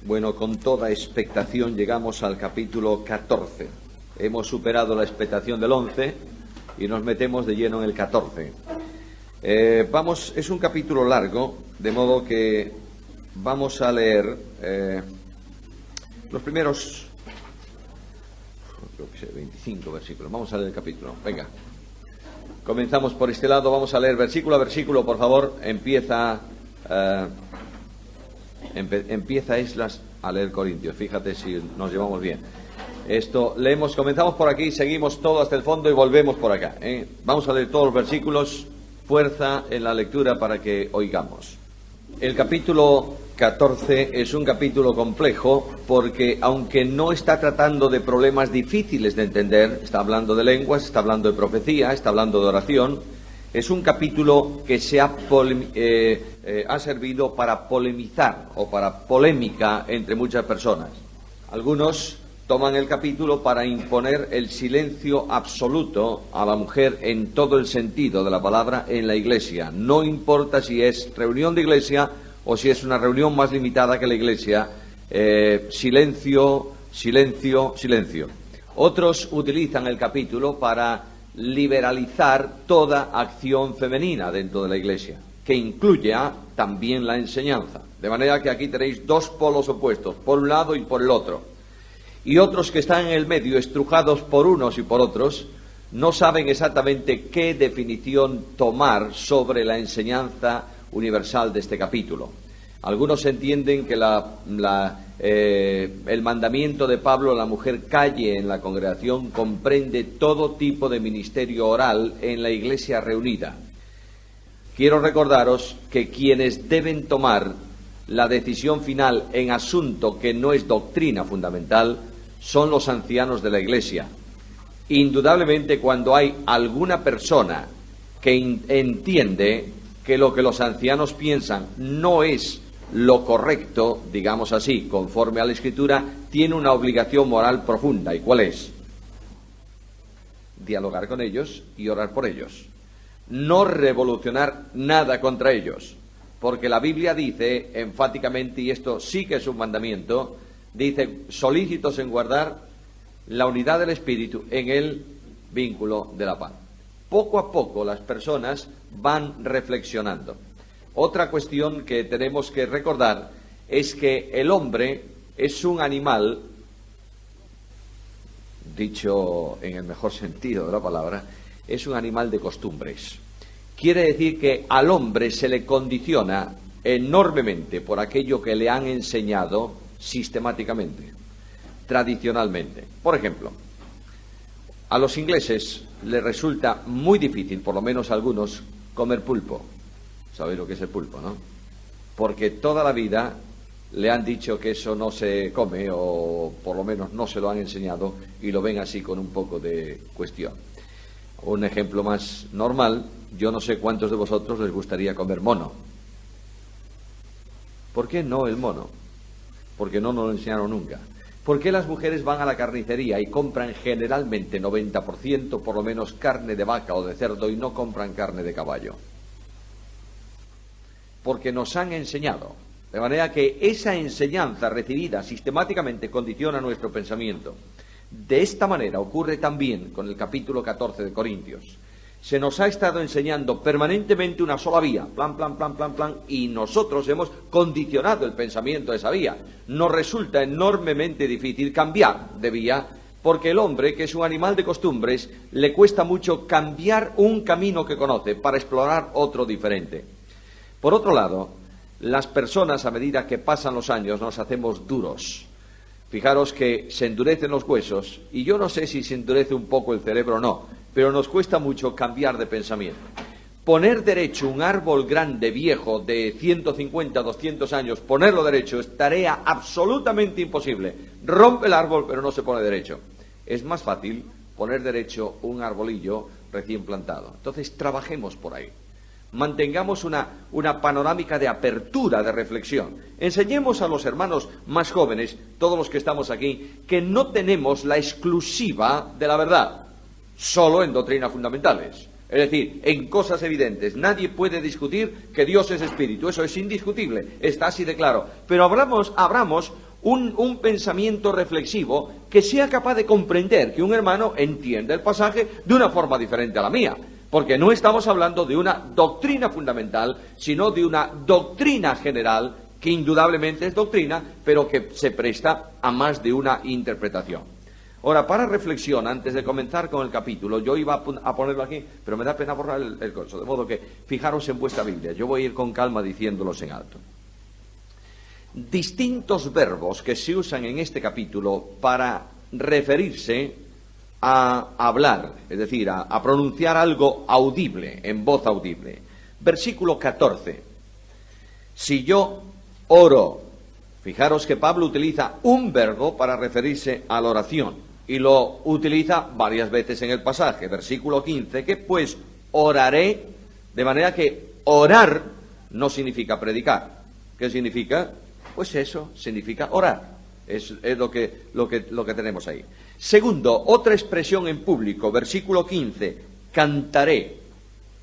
Bueno, con toda expectación llegamos al capítulo 14. Hemos superado la expectación del 11 y nos metemos de lleno en el 14. Es un capítulo largo, de modo que vamos a leer los primeros, creo que sea 25 versículos. Vamos a leer el capítulo. Venga. Comenzamos por este lado, vamos a leer versículo a versículo, por favor. Empieza Esdras a leer Corintios. Fíjate si nos llevamos bien. Comenzamos por aquí, seguimos todo hasta el fondo y volvemos por acá. Vamos a leer todos los versículos, fuerza en la lectura para que oigamos. El capítulo 14 es un capítulo complejo porque, aunque no está tratando de problemas difíciles de entender, está hablando de lenguas, está hablando de profecía, está hablando de oración, es un capítulo que ha servido para polemizar o para polémica entre muchas personas. Algunos toman el capítulo para imponer el silencio absoluto a la mujer en todo el sentido de la palabra en la iglesia. No importa si es reunión de iglesia o si es una reunión más limitada que la iglesia, silencio, silencio, silencio. Otros utilizan el capítulo para liberalizar toda acción femenina dentro de la iglesia, que incluya también la enseñanza. De manera que aquí tenéis dos polos opuestos, por un lado y por el otro. Y otros que están en el medio, estrujados por unos y por otros, no saben exactamente qué definición tomar sobre la enseñanza universal de este capítulo. Algunos entienden que el mandamiento de Pablo a la mujer calle en la congregación comprende todo tipo de ministerio oral en la iglesia reunida. Quiero recordaros que quienes deben tomar la decisión final en asunto que no es doctrina fundamental son los ancianos de la iglesia. Indudablemente, cuando hay alguna persona que entiende que lo que los ancianos piensan no es lo correcto, digamos así, conforme a la Escritura, tiene una obligación moral profunda. ¿Y cuál es? Dialogar con ellos y orar por ellos. No revolucionar nada contra ellos, porque la Biblia dice enfáticamente, y esto sí que es un mandamiento, dice: solícitos en guardar la unidad del Espíritu en el vínculo de la paz. Poco a poco las personas van reflexionando. Otra cuestión que tenemos que recordar es que el hombre es un animal, dicho en el mejor sentido de la palabra, es un animal de costumbres. Quiere decir que al hombre se le condiciona enormemente por aquello que le han enseñado sistemáticamente, tradicionalmente. Por ejemplo, a los ingleses les resulta muy difícil, por lo menos a algunos, comer pulpo. ¿Sabéis lo que es el pulpo, no? Porque toda la vida le han dicho que eso no se come, o por lo menos no se lo han enseñado, y lo ven así con un poco de cuestión. Un ejemplo más normal: yo no sé cuántos de vosotros les gustaría comer mono. ¿Por qué no el mono? Porque no nos lo enseñaron nunca. ¿Por qué las mujeres van a la carnicería y compran generalmente 90% por lo menos carne de vaca o de cerdo y no compran carne de caballo? Porque nos han enseñado. De manera que esa enseñanza recibida sistemáticamente condiciona nuestro pensamiento. De esta manera ocurre también con el capítulo 14 de Corintios. Se nos ha estado enseñando permanentemente una sola vía, plan, plan, plan, plan, plan, y nosotros hemos condicionado el pensamiento de esa vía. Nos resulta enormemente difícil cambiar de vía, porque el hombre, que es un animal de costumbres, le cuesta mucho cambiar un camino que conoce para explorar otro diferente. Por otro lado, las personas, a medida que pasan los años, nos hacemos duros. Fijaros que se endurecen los huesos, y yo no sé si se endurece un poco el cerebro o no, pero nos cuesta mucho cambiar de pensamiento. Poner derecho un árbol grande, viejo, de 150, 200 años, ponerlo derecho es tarea absolutamente imposible. Rompe el árbol, pero no se pone derecho. Es más fácil poner derecho un arbolillo recién plantado. Entonces, trabajemos por ahí. Mantengamos una panorámica de apertura, de reflexión. Enseñemos a los hermanos más jóvenes, todos los que estamos aquí, que no tenemos la exclusiva de la verdad, solo en doctrinas fundamentales. Es decir, en cosas evidentes. Nadie puede discutir que Dios es espíritu, eso es indiscutible, está así de claro. Pero abramos un pensamiento reflexivo que sea capaz de comprender que un hermano entiende el pasaje de una forma diferente a la mía. Porque no estamos hablando de una doctrina fundamental, sino de una doctrina general, que indudablemente es doctrina, pero que se presta a más de una interpretación. Ahora, para reflexión, antes de comenzar con el capítulo, yo iba a ponerlo aquí, pero me da pena borrar el coso, de modo que fijaros en vuestra Biblia, yo voy a ir con calma diciéndolos en alto. Distintos verbos que se usan en este capítulo para referirse a hablar, es decir, a pronunciar algo audible, en voz audible. Versículo 14. Si yo oro, fijaros que Pablo utiliza un verbo para referirse a la oración y lo utiliza varias veces en el pasaje. Versículo 15, que pues oraré, de manera que orar no significa predicar. ¿Qué significa? Pues eso significa orar. Es lo que tenemos ahí. Segundo, otra expresión en público, versículo 15, cantaré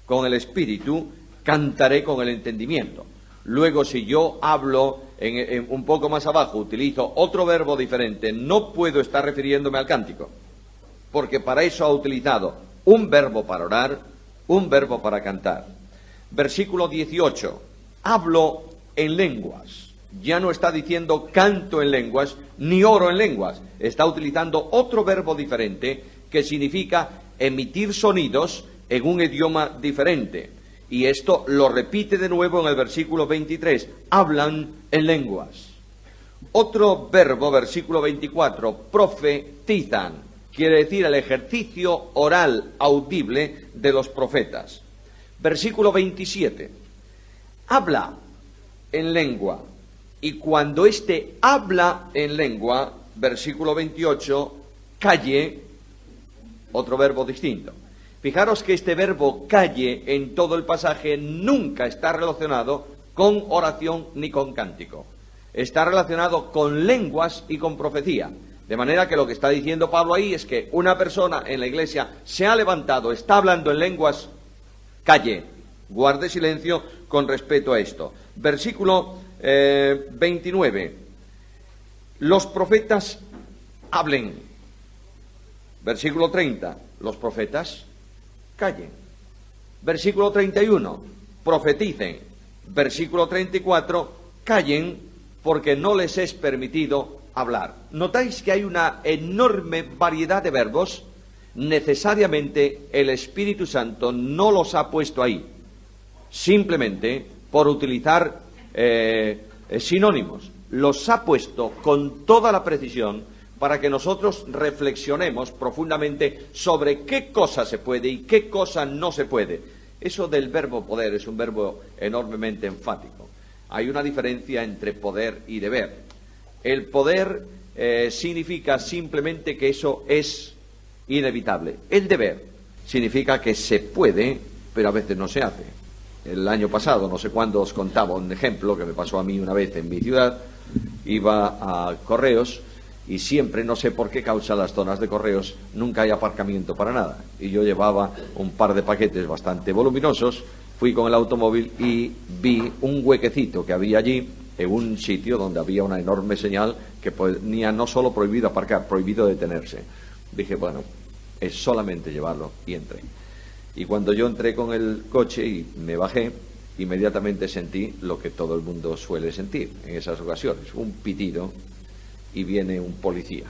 con el espíritu, cantaré con el entendimiento. Luego, si yo hablo un poco más abajo, utilizo otro verbo diferente, no puedo estar refiriéndome al cántico, porque para eso ha utilizado un verbo para orar, un verbo para cantar. Versículo 18, hablo en lenguas. Ya no está diciendo canto en lenguas, ni oro en lenguas. Está utilizando otro verbo diferente que significa emitir sonidos en un idioma diferente. Y esto lo repite de nuevo en el versículo 23. Hablan en lenguas. Otro verbo, versículo 24, profetizan. Quiere decir el ejercicio oral audible de los profetas. Versículo 27. Habla en lengua. Y cuando éste habla en lengua, versículo 28, calle, otro verbo distinto. Fijaros que este verbo calle en todo el pasaje nunca está relacionado con oración ni con cántico. Está relacionado con lenguas y con profecía. De manera que lo que está diciendo Pablo ahí es que una persona en la iglesia se ha levantado, está hablando en lenguas, calle, guarde silencio con respecto a esto. Versículo 29. Los profetas hablen. Versículo 30. Los profetas callen. Versículo 31. Profeticen. Versículo 34. Callen porque no les es permitido hablar. ¿Notáis que hay una enorme variedad de verbos? Necesariamente el Espíritu Santo no los ha puesto ahí. Simplemente por utilizar sinónimos. Los ha puesto con toda la precisión para que nosotros reflexionemos profundamente sobre qué cosa se puede y qué cosa no se puede. Eso del verbo poder es un verbo enormemente enfático. Hay una diferencia entre poder y deber. El poder significa simplemente que eso es inevitable. El deber significa que se puede, pero a veces no se hace. El año pasado, no sé cuándo, os contaba un ejemplo que me pasó a mí una vez en mi ciudad. Iba a Correos y siempre, no sé por qué causa, las zonas de Correos nunca hay aparcamiento para nada. Y yo llevaba un par de paquetes bastante voluminosos, fui con el automóvil y vi un huequecito que había allí, en un sitio donde había una enorme señal que ponía no solo prohibido aparcar, prohibido detenerse. Dije, bueno, es solamente llevarlo, y entré. Y cuando yo entré con el coche y me bajé, inmediatamente sentí lo que todo el mundo suele sentir en esas ocasiones, un pitido, y viene un policía.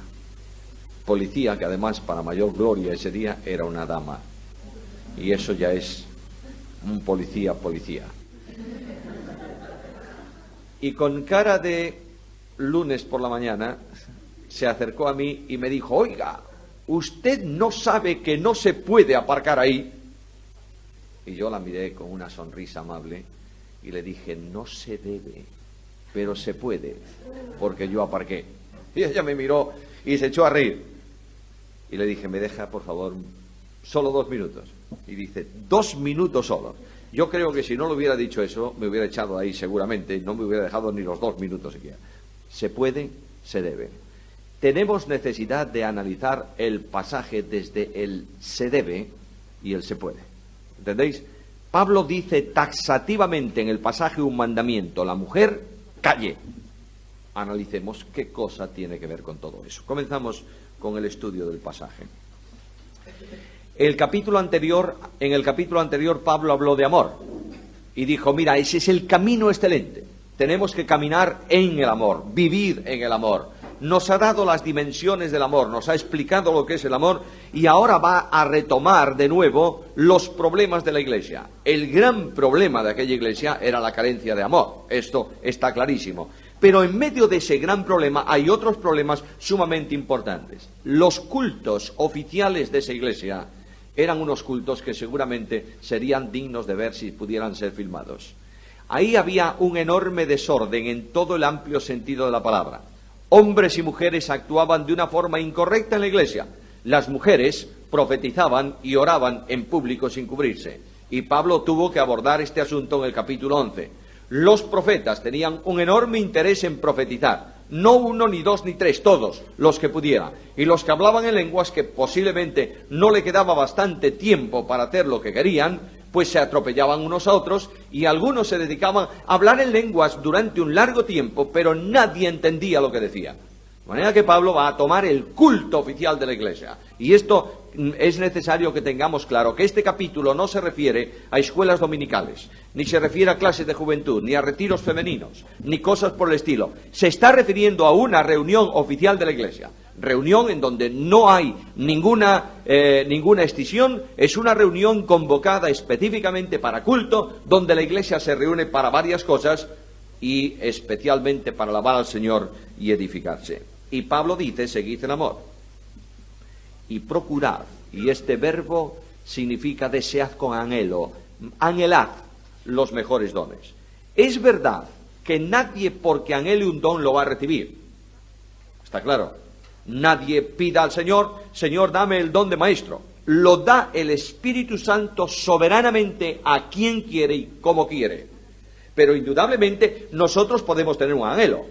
Policía que además, para mayor gloria ese día, era una dama. Y eso ya es un policía. Y con cara de lunes por la mañana, se acercó a mí y me dijo, oiga, ¿usted no sabe que no se puede aparcar ahí? Y yo la miré con una sonrisa amable y le dije, no se debe, pero se puede, porque yo aparqué. Y ella me miró y se echó a reír. Y le dije, ¿me deja, por favor, solo 2 minutos? Y dice, 2 minutos solo. Yo creo que si no le hubiera dicho eso, me hubiera echado ahí seguramente, no me hubiera dejado ni los 2 minutos siquiera. Se puede, se debe. Tenemos necesidad de analizar el pasaje desde el se debe y el se puede. ¿Entendéis? Pablo dice taxativamente en el pasaje un mandamiento: la mujer calle. analicemos qué cosa tiene que ver con todo eso. Comenzamos con el estudio del pasaje. En el capítulo anterior Pablo habló de amor y dijo, mira, ese es el camino excelente. Tenemos que caminar en el amor, vivir en el amor. Nos ha dado las dimensiones del amor, nos ha explicado lo que es el amor y ahora va a retomar de nuevo los problemas de la iglesia. El gran problema de aquella iglesia era la carencia de amor, esto está clarísimo. Pero en medio de ese gran problema hay otros problemas sumamente importantes. Los cultos oficiales de esa iglesia eran unos cultos que seguramente serían dignos de ver si pudieran ser filmados. Ahí había un enorme desorden en todo el amplio sentido de la palabra. Hombres y mujeres actuaban de una forma incorrecta en la iglesia. Las mujeres profetizaban y oraban en público sin cubrirse. Y Pablo tuvo que abordar este asunto en el capítulo 11. Los profetas tenían un enorme interés en profetizar. No uno, ni dos, ni tres, todos los que pudieran. Y los que hablaban en lenguas que posiblemente no le quedaba bastante tiempo para hacer lo que querían, pues se atropellaban unos a otros y algunos se dedicaban a hablar en lenguas durante un largo tiempo, pero nadie entendía lo que decían. De manera que Pablo va a tomar el culto oficial de la iglesia. Y esto es necesario que tengamos claro, que este capítulo no se refiere a escuelas dominicales, ni se refiere a clases de juventud, ni a retiros femeninos, ni cosas por el estilo. Se está refiriendo a una reunión oficial de la iglesia. Reunión en donde no hay ninguna escisión, es una reunión convocada específicamente para culto, donde la iglesia se reúne para varias cosas y especialmente para alabar al Señor y edificarse. Y Pablo dice, seguid en amor y procurad, y este verbo significa desead con anhelo, anhelad los mejores dones. Es verdad que nadie porque anhele un don lo va a recibir, está claro. Nadie pida al Señor, Señor, dame el don de maestro. Lo da el Espíritu Santo soberanamente a quien quiere y como quiere. Pero indudablemente nosotros podemos tener un anhelo.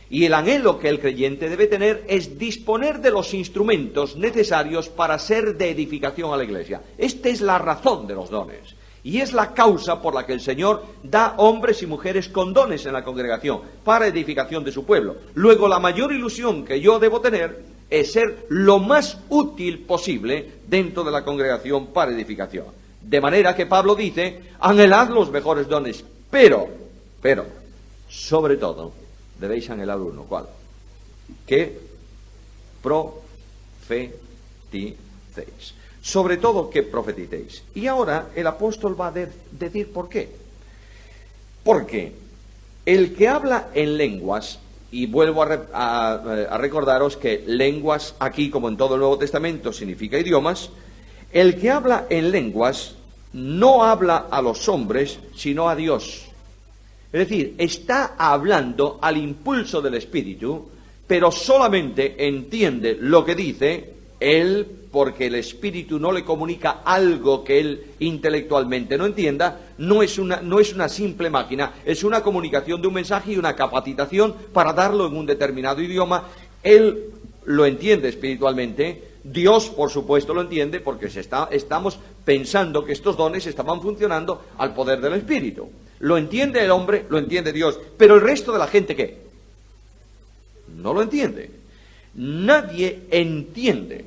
Y el anhelo que el creyente debe tener es disponer de los instrumentos necesarios para ser de edificación a la iglesia. Esta es la razón de los dones. Y es la causa por la que el Señor da hombres y mujeres con dones en la congregación para edificación de su pueblo. Luego, la mayor ilusión que yo debo tener es ser lo más útil posible dentro de la congregación para edificación. De manera que Pablo dice, anhelad los mejores dones, pero, sobre todo, debéis anhelar uno. ¿Cuál? Que profeticéis. Sobre todo que profeticéis. Y ahora el apóstol va a decir por qué. Porque el que habla en lenguas, y vuelvo a recordaros que lenguas aquí, como en todo el Nuevo Testamento, significa idiomas, el que habla en lenguas no habla a los hombres, sino a Dios. Es decir, está hablando al impulso del Espíritu, pero solamente entiende lo que dice él, porque el Espíritu no le comunica algo que él intelectualmente no entienda. No es una simple máquina, es una comunicación de un mensaje y una capacitación para darlo en un determinado idioma. Él lo entiende espiritualmente, Dios por supuesto lo entiende, porque estamos pensando que estos dones estaban funcionando al poder del Espíritu. Lo entiende el hombre, lo entiende Dios, pero el resto de la gente, ¿qué? No lo entiende. Nadie entiende.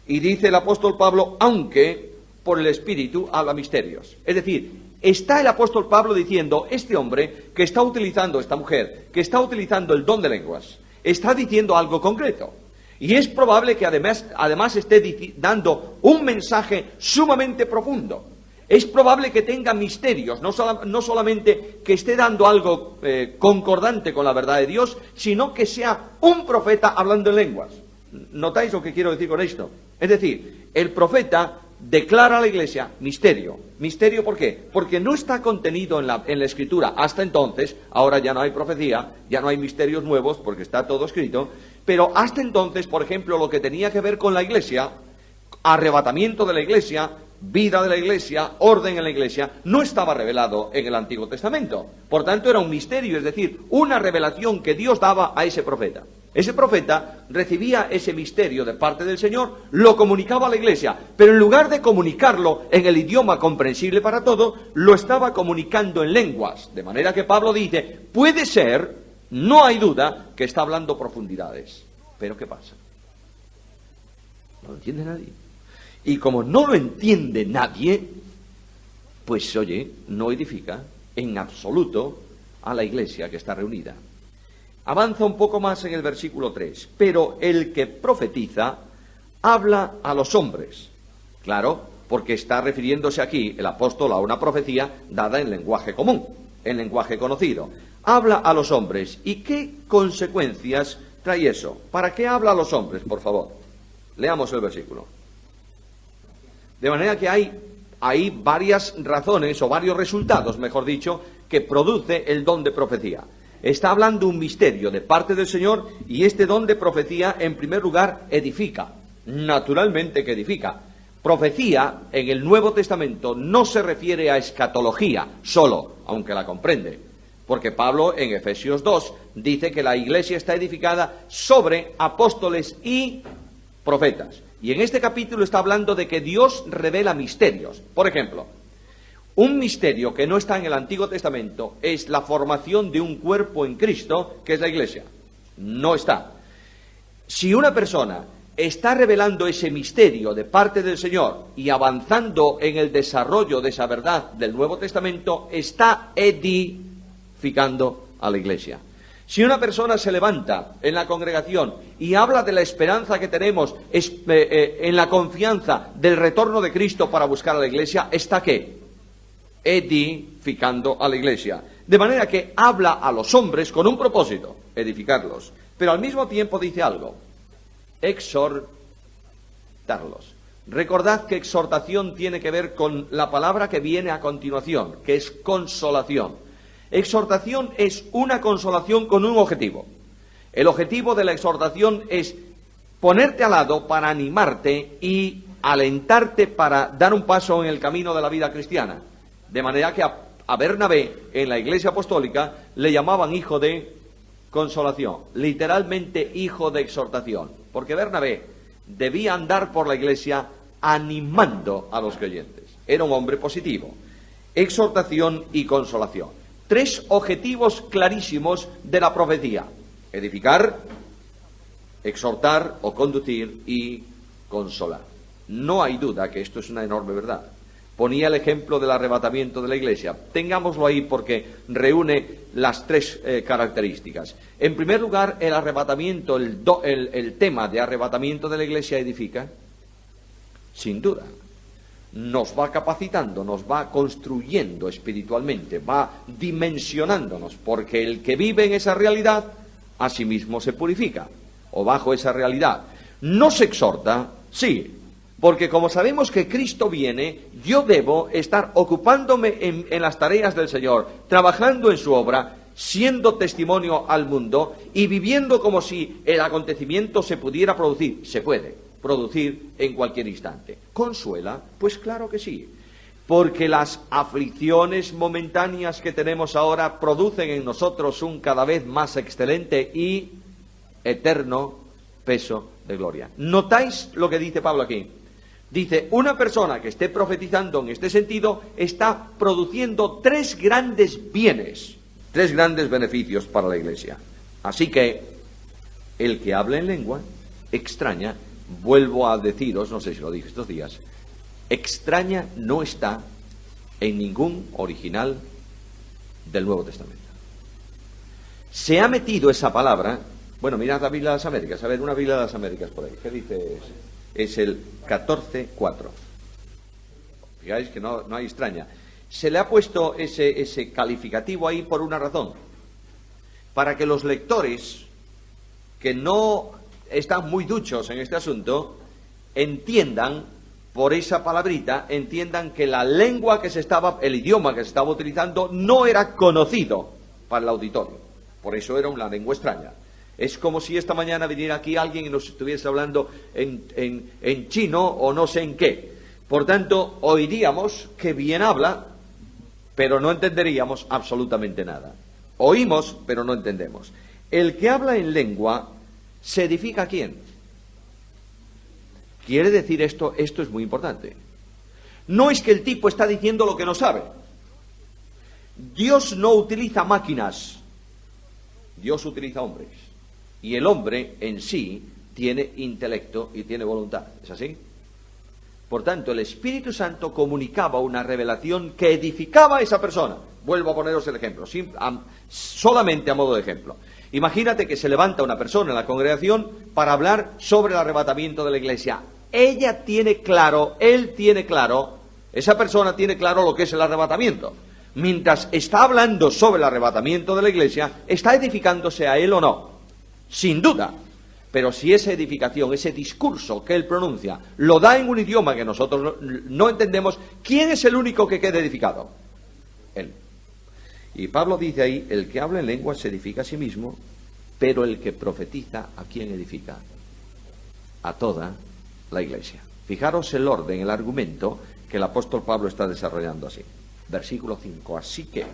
Y dice el apóstol Pablo, aunque por el Espíritu habla misterios. Es decir, está el apóstol Pablo diciendo, este hombre que está utilizando, esta mujer, que está utilizando el don de lenguas, está diciendo algo concreto. Y es probable que además esté dando un mensaje sumamente profundo. Es probable que tenga misterios, no solamente que esté dando algo concordante con la verdad de Dios, sino que sea un profeta hablando en lenguas. ¿Notáis lo que quiero decir con esto? Es decir, el profeta declara a la iglesia misterio. ¿Misterio por qué? Porque no está contenido en la Escritura hasta entonces. Ahora ya no hay profecía, ya no hay misterios nuevos porque está todo escrito. Pero hasta entonces, por ejemplo, lo que tenía que ver con la iglesia, arrebatamiento de la iglesia, vida de la iglesia, orden en la iglesia, no estaba revelado en el Antiguo Testamento. Por tanto, era un misterio, es decir, una revelación que Dios daba a ese profeta. Ese profeta recibía ese misterio de parte del Señor, lo comunicaba a la iglesia, pero en lugar de comunicarlo en el idioma comprensible para todos, lo estaba comunicando en lenguas. De manera que Pablo dice, puede ser No hay duda que está hablando profundidades. Pero ¿qué pasa? No lo entiende nadie. Y como no lo entiende nadie, pues oye, no edifica en absoluto a la iglesia que está reunida. Avanza un poco más en el versículo 3. Pero el que profetiza habla a los hombres. Claro, porque está refiriéndose aquí el apóstol a una profecía dada en lenguaje común, en lenguaje conocido. Habla a los hombres. ¿Y qué consecuencias trae eso? ¿Para qué habla a los hombres, por favor? Leamos el versículo. De manera que hay varias razones, o varios resultados, mejor dicho, que produce el don de profecía. Está hablando un misterio de parte del Señor, y este don de profecía, en primer lugar, edifica. Naturalmente que edifica. Profecía, en el Nuevo Testamento, no se refiere a escatología solo, aunque la comprende. Porque Pablo, en Efesios 2, dice que la iglesia está edificada sobre apóstoles y profetas. Y en este capítulo está hablando de que Dios revela misterios. Por ejemplo, un misterio que no está en el Antiguo Testamento es la formación de un cuerpo en Cristo, que es la iglesia. No está. Si una persona está revelando ese misterio de parte del Señor y avanzando en el desarrollo de esa verdad del Nuevo Testamento, está edificando a la iglesia. Si una persona se levanta en la congregación y habla de la esperanza que tenemos en la confianza del retorno de Cristo para buscar a la iglesia, ¿está qué? Edificando a la iglesia. De manera que habla a los hombres con un propósito, edificarlos. Pero al mismo tiempo dice algo, exhortarlos. Recordad que exhortación tiene que ver con la palabra que viene a continuación, que es consolación. Exhortación es una consolación con un objetivo. El objetivo de la exhortación es ponerte al lado para animarte y alentarte para dar un paso en el camino de la vida cristiana. De manera que a Bernabé, en la iglesia apostólica, le llamaban hijo de consolación, literalmente hijo de exhortación, porque Bernabé debía andar por la iglesia animando a los creyentes. Era un hombre positivo. Exhortación y consolación. 3 objetivos clarísimos de la profecía: edificar, exhortar o conducir y consolar. No hay duda que esto es una enorme verdad. Ponía el ejemplo del arrebatamiento de la iglesia. Tengámoslo ahí porque reúne las 3 características. En primer lugar, el arrebatamiento, el tema de arrebatamiento de la iglesia edifica, sin duda. Nos va capacitando, nos va construyendo espiritualmente, va dimensionándonos, porque el que vive en esa realidad, a sí mismo se purifica, o bajo esa realidad. Nos exhorta, sí, porque como sabemos que Cristo viene, yo debo estar ocupándome en las tareas del Señor, trabajando en su obra, siendo testimonio al mundo y viviendo como si el acontecimiento se pudiera producir. Se puede producir en cualquier instante. ¿Consuela? Pues claro que sí, porque las aflicciones momentáneas que tenemos ahora producen en nosotros un cada vez más excelente y eterno peso de gloria. ¿Notáis lo que dice Pablo aquí? Dice, una persona que esté profetizando en este sentido está produciendo 3 grandes bienes, 3 grandes beneficios para la iglesia. Así que el que habla en lengua extraña, vuelvo a deciros, no sé si lo dije estos días, extraña no está en ningún original del Nuevo Testamento. Se ha metido esa palabra, bueno, mirad la Biblia de las Américas, a ver, una Biblia de las Américas por ahí, ¿qué dice ese? Es el 14.4. Fijáis que no hay extraña. Se le ha puesto ese calificativo ahí por una razón, para que los lectores que no están muy duchos en este asunto entiendan, por esa palabrita, entiendan que la lengua que el idioma que se estaba utilizando no era conocido para el auditorio. Por eso era una lengua extraña. Es como si esta mañana viniera aquí alguien y nos estuviese hablando en chino o no sé en qué. Por tanto, oiríamos que bien habla, pero no entenderíamos absolutamente nada. Oímos, pero no entendemos. El que habla en lengua se edifica ¿a quién? Quiere decir esto es muy importante. No es que el tipo está diciendo lo que no sabe. Dios no utiliza máquinas. Dios utiliza hombres. Y el hombre en sí tiene intelecto y tiene voluntad. ¿Es así? Por tanto, el Espíritu Santo comunicaba una revelación que edificaba a esa persona. Vuelvo a poneros el ejemplo, solamente a modo de ejemplo. Imagínate que se levanta una persona en la congregación para hablar sobre el arrebatamiento de la iglesia. Ella tiene claro, él tiene claro, esa persona tiene claro lo que es el arrebatamiento. Mientras está hablando sobre el arrebatamiento de la iglesia, ¿está edificándose a él o no? Sin duda. Pero si esa edificación, ese discurso que él pronuncia, lo da en un idioma que nosotros no entendemos, ¿quién es el único que queda edificado? Él. Y Pablo dice ahí, el que habla en lenguas se edifica a sí mismo, pero el que profetiza, ¿a quién edifica? A toda la iglesia. Fijaros el orden, el argumento que el apóstol Pablo está desarrollando así. Versículo 5. Así que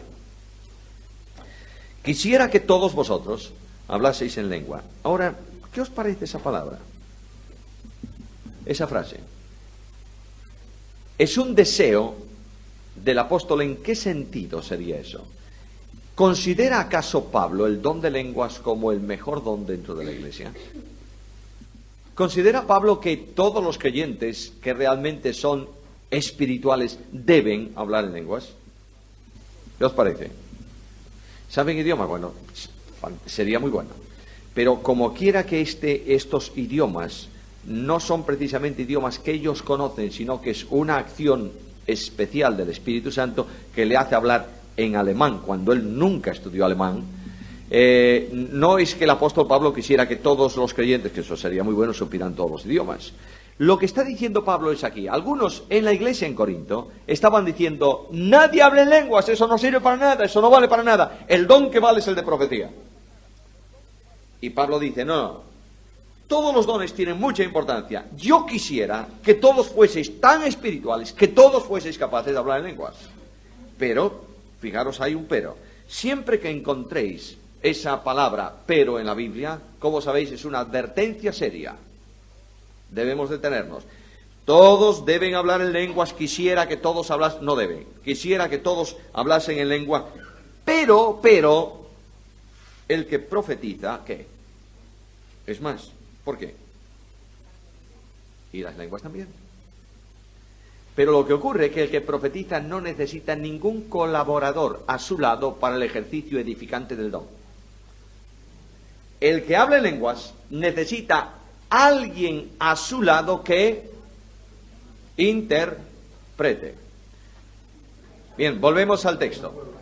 quisiera que todos vosotros hablaseis en lengua. Ahora, ¿qué os parece esa palabra? Esa frase. Es un deseo del apóstol. ¿En qué sentido sería eso? ¿Considera acaso Pablo el don de lenguas como el mejor don dentro de la iglesia? ¿Considera Pablo que todos los creyentes que realmente son espirituales deben hablar en lenguas? ¿Qué os parece? ¿Saben idioma? Bueno, sería muy bueno. Pero como quiera que estos idiomas no son precisamente idiomas que ellos conocen, sino que es una acción especial del Espíritu Santo que le hace hablar en alemán, cuando él nunca estudió alemán. No es que el apóstol Pablo quisiera que todos los creyentes, que eso sería muy bueno, supieran todos los idiomas. Lo que está diciendo Pablo es aquí. Algunos en la iglesia en Corinto estaban diciendo, nadie habla en lenguas, eso no sirve para nada, eso no vale para nada. El don que vale es el de profecía. Y Pablo dice, no, todos los dones tienen mucha importancia. Yo quisiera que todos fueseis tan espirituales, que todos fueseis capaces de hablar en lenguas. Pero, fijaros, hay un pero. Siempre que encontréis esa palabra pero en la Biblia, como sabéis, es una advertencia seria. Debemos detenernos. Todos deben hablar en lenguas, quisiera que todos hablasen, no deben, quisiera que todos hablasen en lengua, pero, el que profetiza, ¿qué? Es más, ¿por qué? Y las lenguas también. Pero lo que ocurre es que el que profetiza no necesita ningún colaborador a su lado para el ejercicio edificante del don. El que habla en lenguas necesita alguien a su lado que interprete. Bien, volvemos al texto.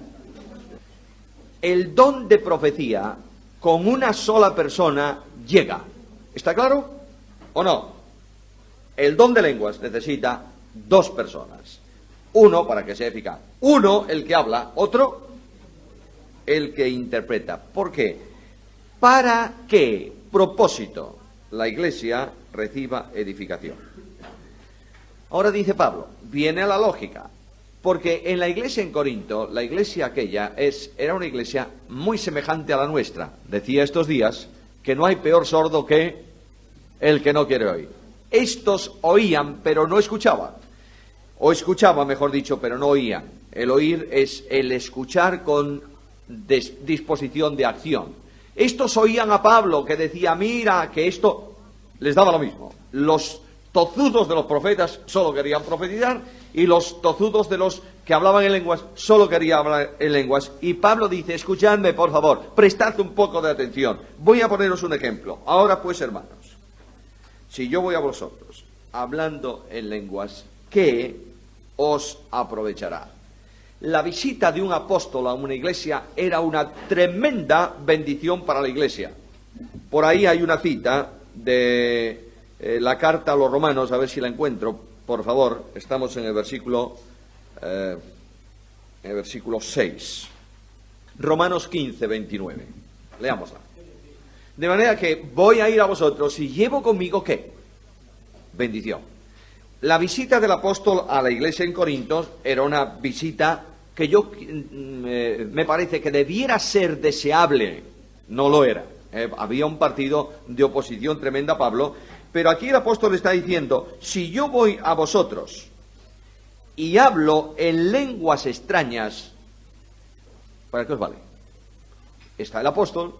El don de profecía con una sola persona llega. ¿Está claro o no? El don de lenguas necesita dos personas. Uno para que sea eficaz. Uno el que habla, otro el que interpreta. ¿Por qué? ¿Para qué propósito la iglesia reciba edificación? Ahora dice Pablo, viene a la lógica, porque en la iglesia en Corinto, la iglesia aquella era una iglesia muy semejante a la nuestra. Decía estos días que no hay peor sordo que el que no quiere oír. Estos oían, pero no escuchaban. O escuchaban, mejor dicho, pero no oían. El oír es el escuchar con disposición de acción. Estos oían a Pablo que decía, mira, que esto les daba lo mismo. Los tozudos de los profetas solo querían profetizar y los tozudos de los que hablaban en lenguas solo querían hablar en lenguas. Y Pablo dice, escuchadme por favor, prestad un poco de atención. Voy a poneros un ejemplo. Ahora pues, hermanos, si yo voy a vosotros hablando en lenguas, ¿qué os aprovechará? La visita de un apóstol a una iglesia era una tremenda bendición para la iglesia. Por ahí hay una cita de la carta a los romanos, a ver si la encuentro, por favor. Estamos en el versículo 6. Romanos 15, 29. Leámosla. De manera que voy a ir a vosotros y llevo conmigo, ¿qué? Bendición. La visita del apóstol a la iglesia en Corinto era una visita que me parece que debiera ser deseable. No lo era. Había un partido de oposición tremenda a Pablo, pero aquí el apóstol está diciendo, si yo voy a vosotros y hablo en lenguas extrañas, ¿para qué os vale? Está el apóstol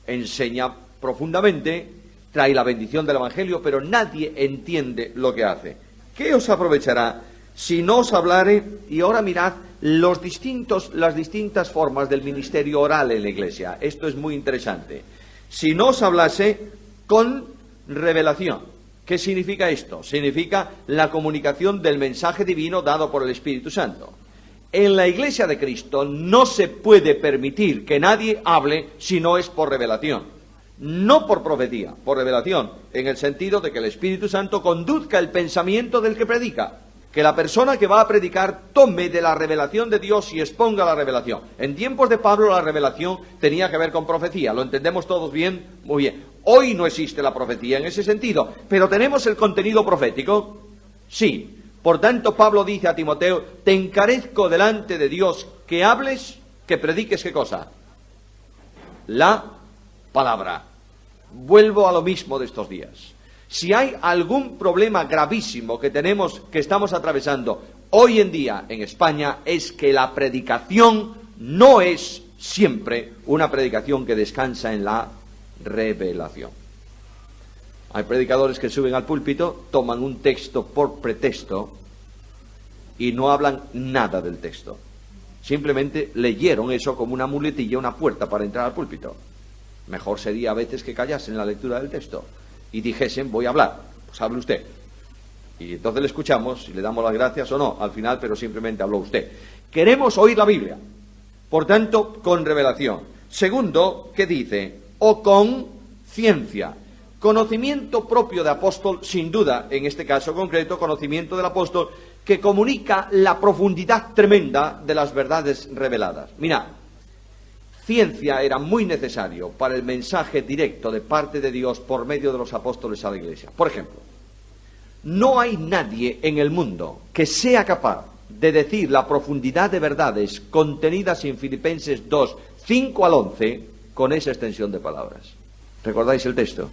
enseña profundamente, trae la bendición del Evangelio, pero nadie entiende lo que hace. ¿Qué os aprovechará si no os hablare? Y ahora mirad las distintas formas del ministerio oral en la Iglesia. Esto es muy interesante. Si no os hablase con revelación. ¿Qué significa esto? Significa la comunicación del mensaje divino dado por el Espíritu Santo. En la Iglesia de Cristo no se puede permitir que nadie hable si no es por revelación. No por profecía, por revelación, en el sentido de que el Espíritu Santo conduzca el pensamiento del que predica. Que la persona que va a predicar tome de la revelación de Dios y exponga la revelación. En tiempos de Pablo la revelación tenía que ver con profecía. ¿Lo entendemos todos bien? Muy bien. Hoy no existe la profecía en ese sentido, pero ¿tenemos el contenido profético? Sí. Por tanto, Pablo dice a Timoteo, te encarezco delante de Dios que hables, que prediques, ¿qué cosa? La palabra. Vuelvo a lo mismo de estos días. Si hay algún problema gravísimo que estamos atravesando hoy en día en España, es que la predicación no es siempre una predicación que descansa en la revelación. Hay predicadores que suben al púlpito, toman un texto por pretexto y no hablan nada del texto. Simplemente leyeron eso como una muletilla, una puerta para entrar al púlpito. Mejor sería a veces que callasen la lectura del texto y dijesen, voy a hablar, pues hable usted. Y entonces le escuchamos, si le damos las gracias o no, al final, pero simplemente habló usted. Queremos oír la Biblia, por tanto, con revelación. Segundo, ¿qué dice? O con ciencia. Conocimiento propio de apóstol, sin duda, en este caso concreto, conocimiento del apóstol, que comunica la profundidad tremenda de las verdades reveladas. Mirad, ciencia era muy necesario para el mensaje directo de parte de Dios por medio de los apóstoles a la Iglesia. Por ejemplo, no hay nadie en el mundo que sea capaz de decir la profundidad de verdades contenidas en Filipenses 2, 5 al 11, con esa extensión de palabras. ¿Recordáis el texto?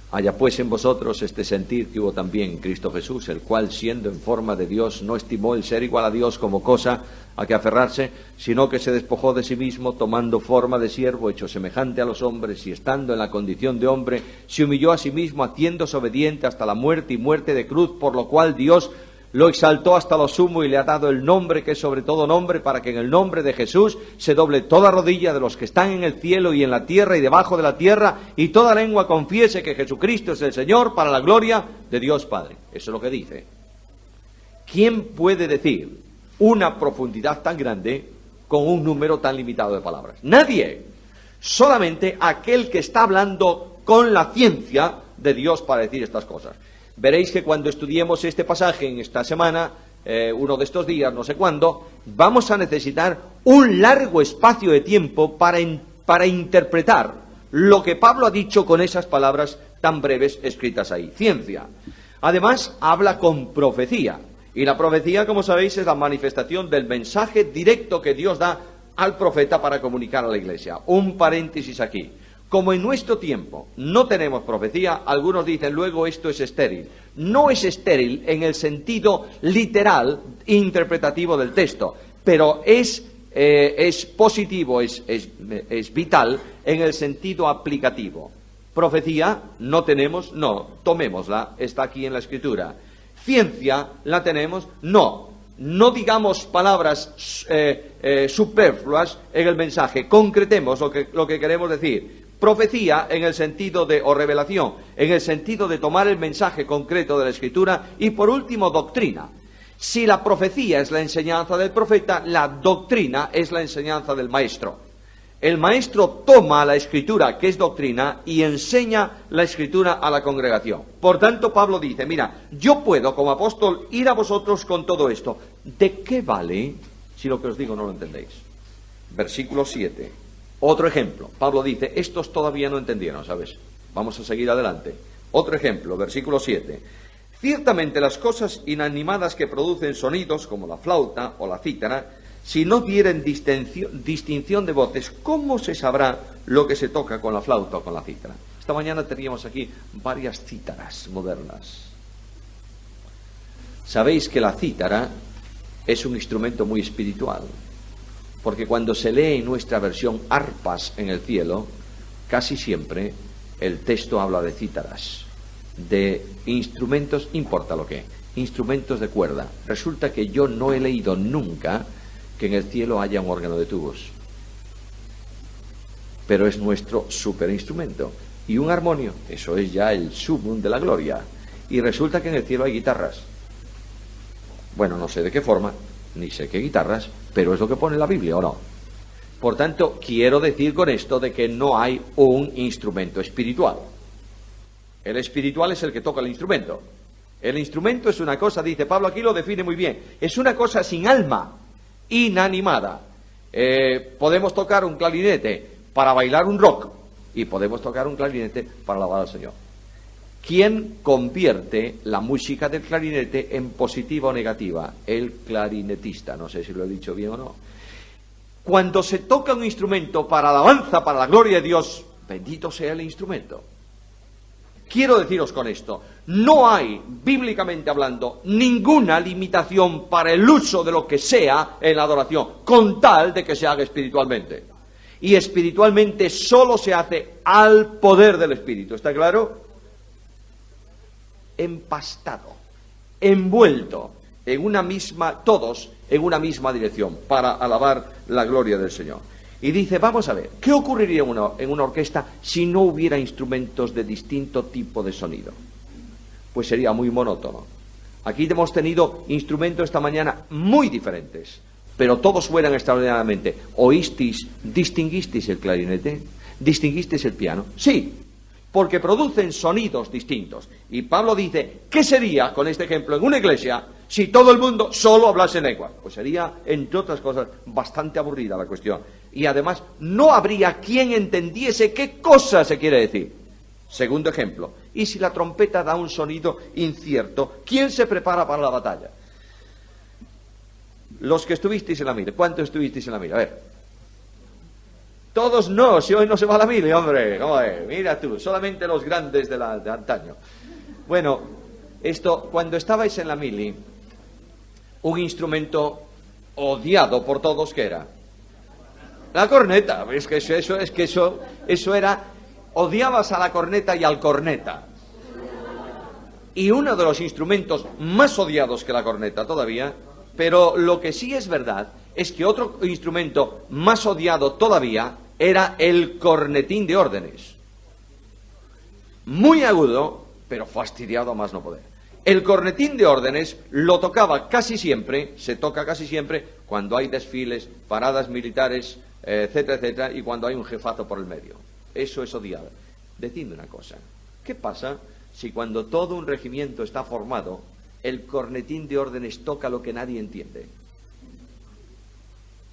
Haya pues en vosotros este sentir que hubo también en Cristo Jesús, el cual, siendo en forma de Dios, no estimó el ser igual a Dios como cosa a que aferrarse, sino que se despojó de sí mismo, tomando forma de siervo, hecho semejante a los hombres, y estando en la condición de hombre, se humilló a sí mismo, haciéndose obediente hasta la muerte y muerte de cruz, por lo cual Dios lo exaltó hasta lo sumo y le ha dado el nombre que es sobre todo nombre, para que en el nombre de Jesús se doble toda rodilla de los que están en el cielo y en la tierra y debajo de la tierra, y toda lengua confiese que Jesucristo es el Señor, para la gloria de Dios Padre. Eso es lo que dice. ¿Quién puede decir una profundidad tan grande con un número tan limitado de palabras? Nadie. Solamente aquel que está hablando con la ciencia de Dios para decir estas cosas. Veréis que cuando estudiemos este pasaje en esta semana, uno de estos días, no sé cuándo, vamos a necesitar un largo espacio de tiempo para interpretar lo que Pablo ha dicho con esas palabras tan breves escritas ahí. Ciencia. Además, habla con profecía. Y la profecía, como sabéis, es la manifestación del mensaje directo que Dios da al profeta para comunicar a la Iglesia. Un paréntesis aquí. Como en nuestro tiempo no tenemos profecía, algunos dicen luego esto es estéril. No es estéril en el sentido literal, interpretativo del texto, pero es positivo, es vital en el sentido aplicativo. Profecía no tenemos, no, tomémosla, está aquí en la Escritura. Ciencia la tenemos, no digamos palabras superfluas en el mensaje, concretemos lo que queremos decir. Profecía en el sentido de, o revelación, en el sentido de tomar el mensaje concreto de la Escritura. Y por último, doctrina. Si la profecía es la enseñanza del profeta, la doctrina es la enseñanza del maestro. El maestro toma la Escritura, que es doctrina, y enseña la Escritura a la congregación. Por tanto, Pablo dice, mira, yo puedo como apóstol ir a vosotros con todo esto. ¿De qué vale si lo que os digo no lo entendéis? Versículo 7. Otro ejemplo, Pablo dice, estos todavía no entendieron, ¿sabes? Vamos a seguir adelante. Otro ejemplo, versículo 7. Ciertamente las cosas inanimadas que producen sonidos, como la flauta o la cítara, si no dieren distinción de voces, ¿cómo se sabrá lo que se toca con la flauta o con la cítara? Esta mañana teníamos aquí varias cítaras modernas. Sabéis que la cítara es un instrumento muy espiritual. Porque cuando se lee en nuestra versión arpas en el cielo, casi siempre el texto habla de cítaras, de instrumentos, importa lo que, instrumentos de cuerda. Resulta que yo no he leído nunca que en el cielo haya un órgano de tubos, pero es nuestro superinstrumento. Y un armonio, eso es ya el sumum de la gloria. Y resulta que en el cielo hay guitarras. Bueno, no sé de qué forma, ni sé qué guitarras, pero es lo que pone la Biblia, ¿o no? Por tanto, quiero decir con esto de que no hay un instrumento espiritual. El espiritual es el que toca el instrumento. El instrumento es una cosa, dice Pablo, aquí lo define muy bien, es una cosa sin alma, inanimada. Podemos tocar un clarinete para bailar un rock y podemos tocar un clarinete para alabar al Señor. ¿Quién convierte la música del clarinete en positiva o negativa? El clarinetista. No sé si lo he dicho bien o no. Cuando se toca un instrumento para alabanza, para la gloria de Dios, bendito sea el instrumento. Quiero deciros con esto, no hay, bíblicamente hablando, ninguna limitación para el uso de lo que sea en la adoración, con tal de que se haga espiritualmente. Y espiritualmente solo se hace al poder del Espíritu, ¿está claro? Empastado, envuelto en una misma, todos en una misma dirección, para alabar la gloria del Señor. Y dice, vamos a ver, ¿qué ocurriría en una orquesta si no hubiera instrumentos de distinto tipo de sonido? Pues sería muy monótono. Aquí hemos tenido instrumentos esta mañana muy diferentes, pero todos suenan extraordinariamente. ¿Oísteis, distinguisteis el clarinete? ¿Distinguisteis el piano? Sí, porque producen sonidos distintos. Y Pablo dice, ¿qué sería, con este ejemplo, en una iglesia, si todo el mundo solo hablase en lengua? Pues sería, entre otras cosas, bastante aburrida la cuestión. Y además, no habría quien entendiese qué cosa se quiere decir. Segundo ejemplo, y si la trompeta da un sonido incierto, ¿quién se prepara para la batalla? Los que estuvisteis en la mili, ¿cuántos estuvisteis en la mili? A ver. Todos no, si hoy no se va a la mili, hombre. Mira tú, solamente los grandes de antaño. Bueno, esto, cuando estabais en la mili, un instrumento odiado por todos, ¿qué era? La corneta. Es que eso era, odiabas a la corneta y al corneta. Y uno de los instrumentos más odiados que la corneta todavía, pero lo que sí es verdad es que otro instrumento más odiado todavía era el cornetín de órdenes. Muy agudo, pero fastidiado a más no poder. El cornetín de órdenes lo tocaba casi siempre, se toca casi siempre, cuando hay desfiles, paradas militares, etcétera, etcétera, y cuando hay un jefazo por el medio. Eso es odiado. Decidme una cosa, ¿qué pasa si cuando todo un regimiento está formado, el cornetín de órdenes toca lo que nadie entiende?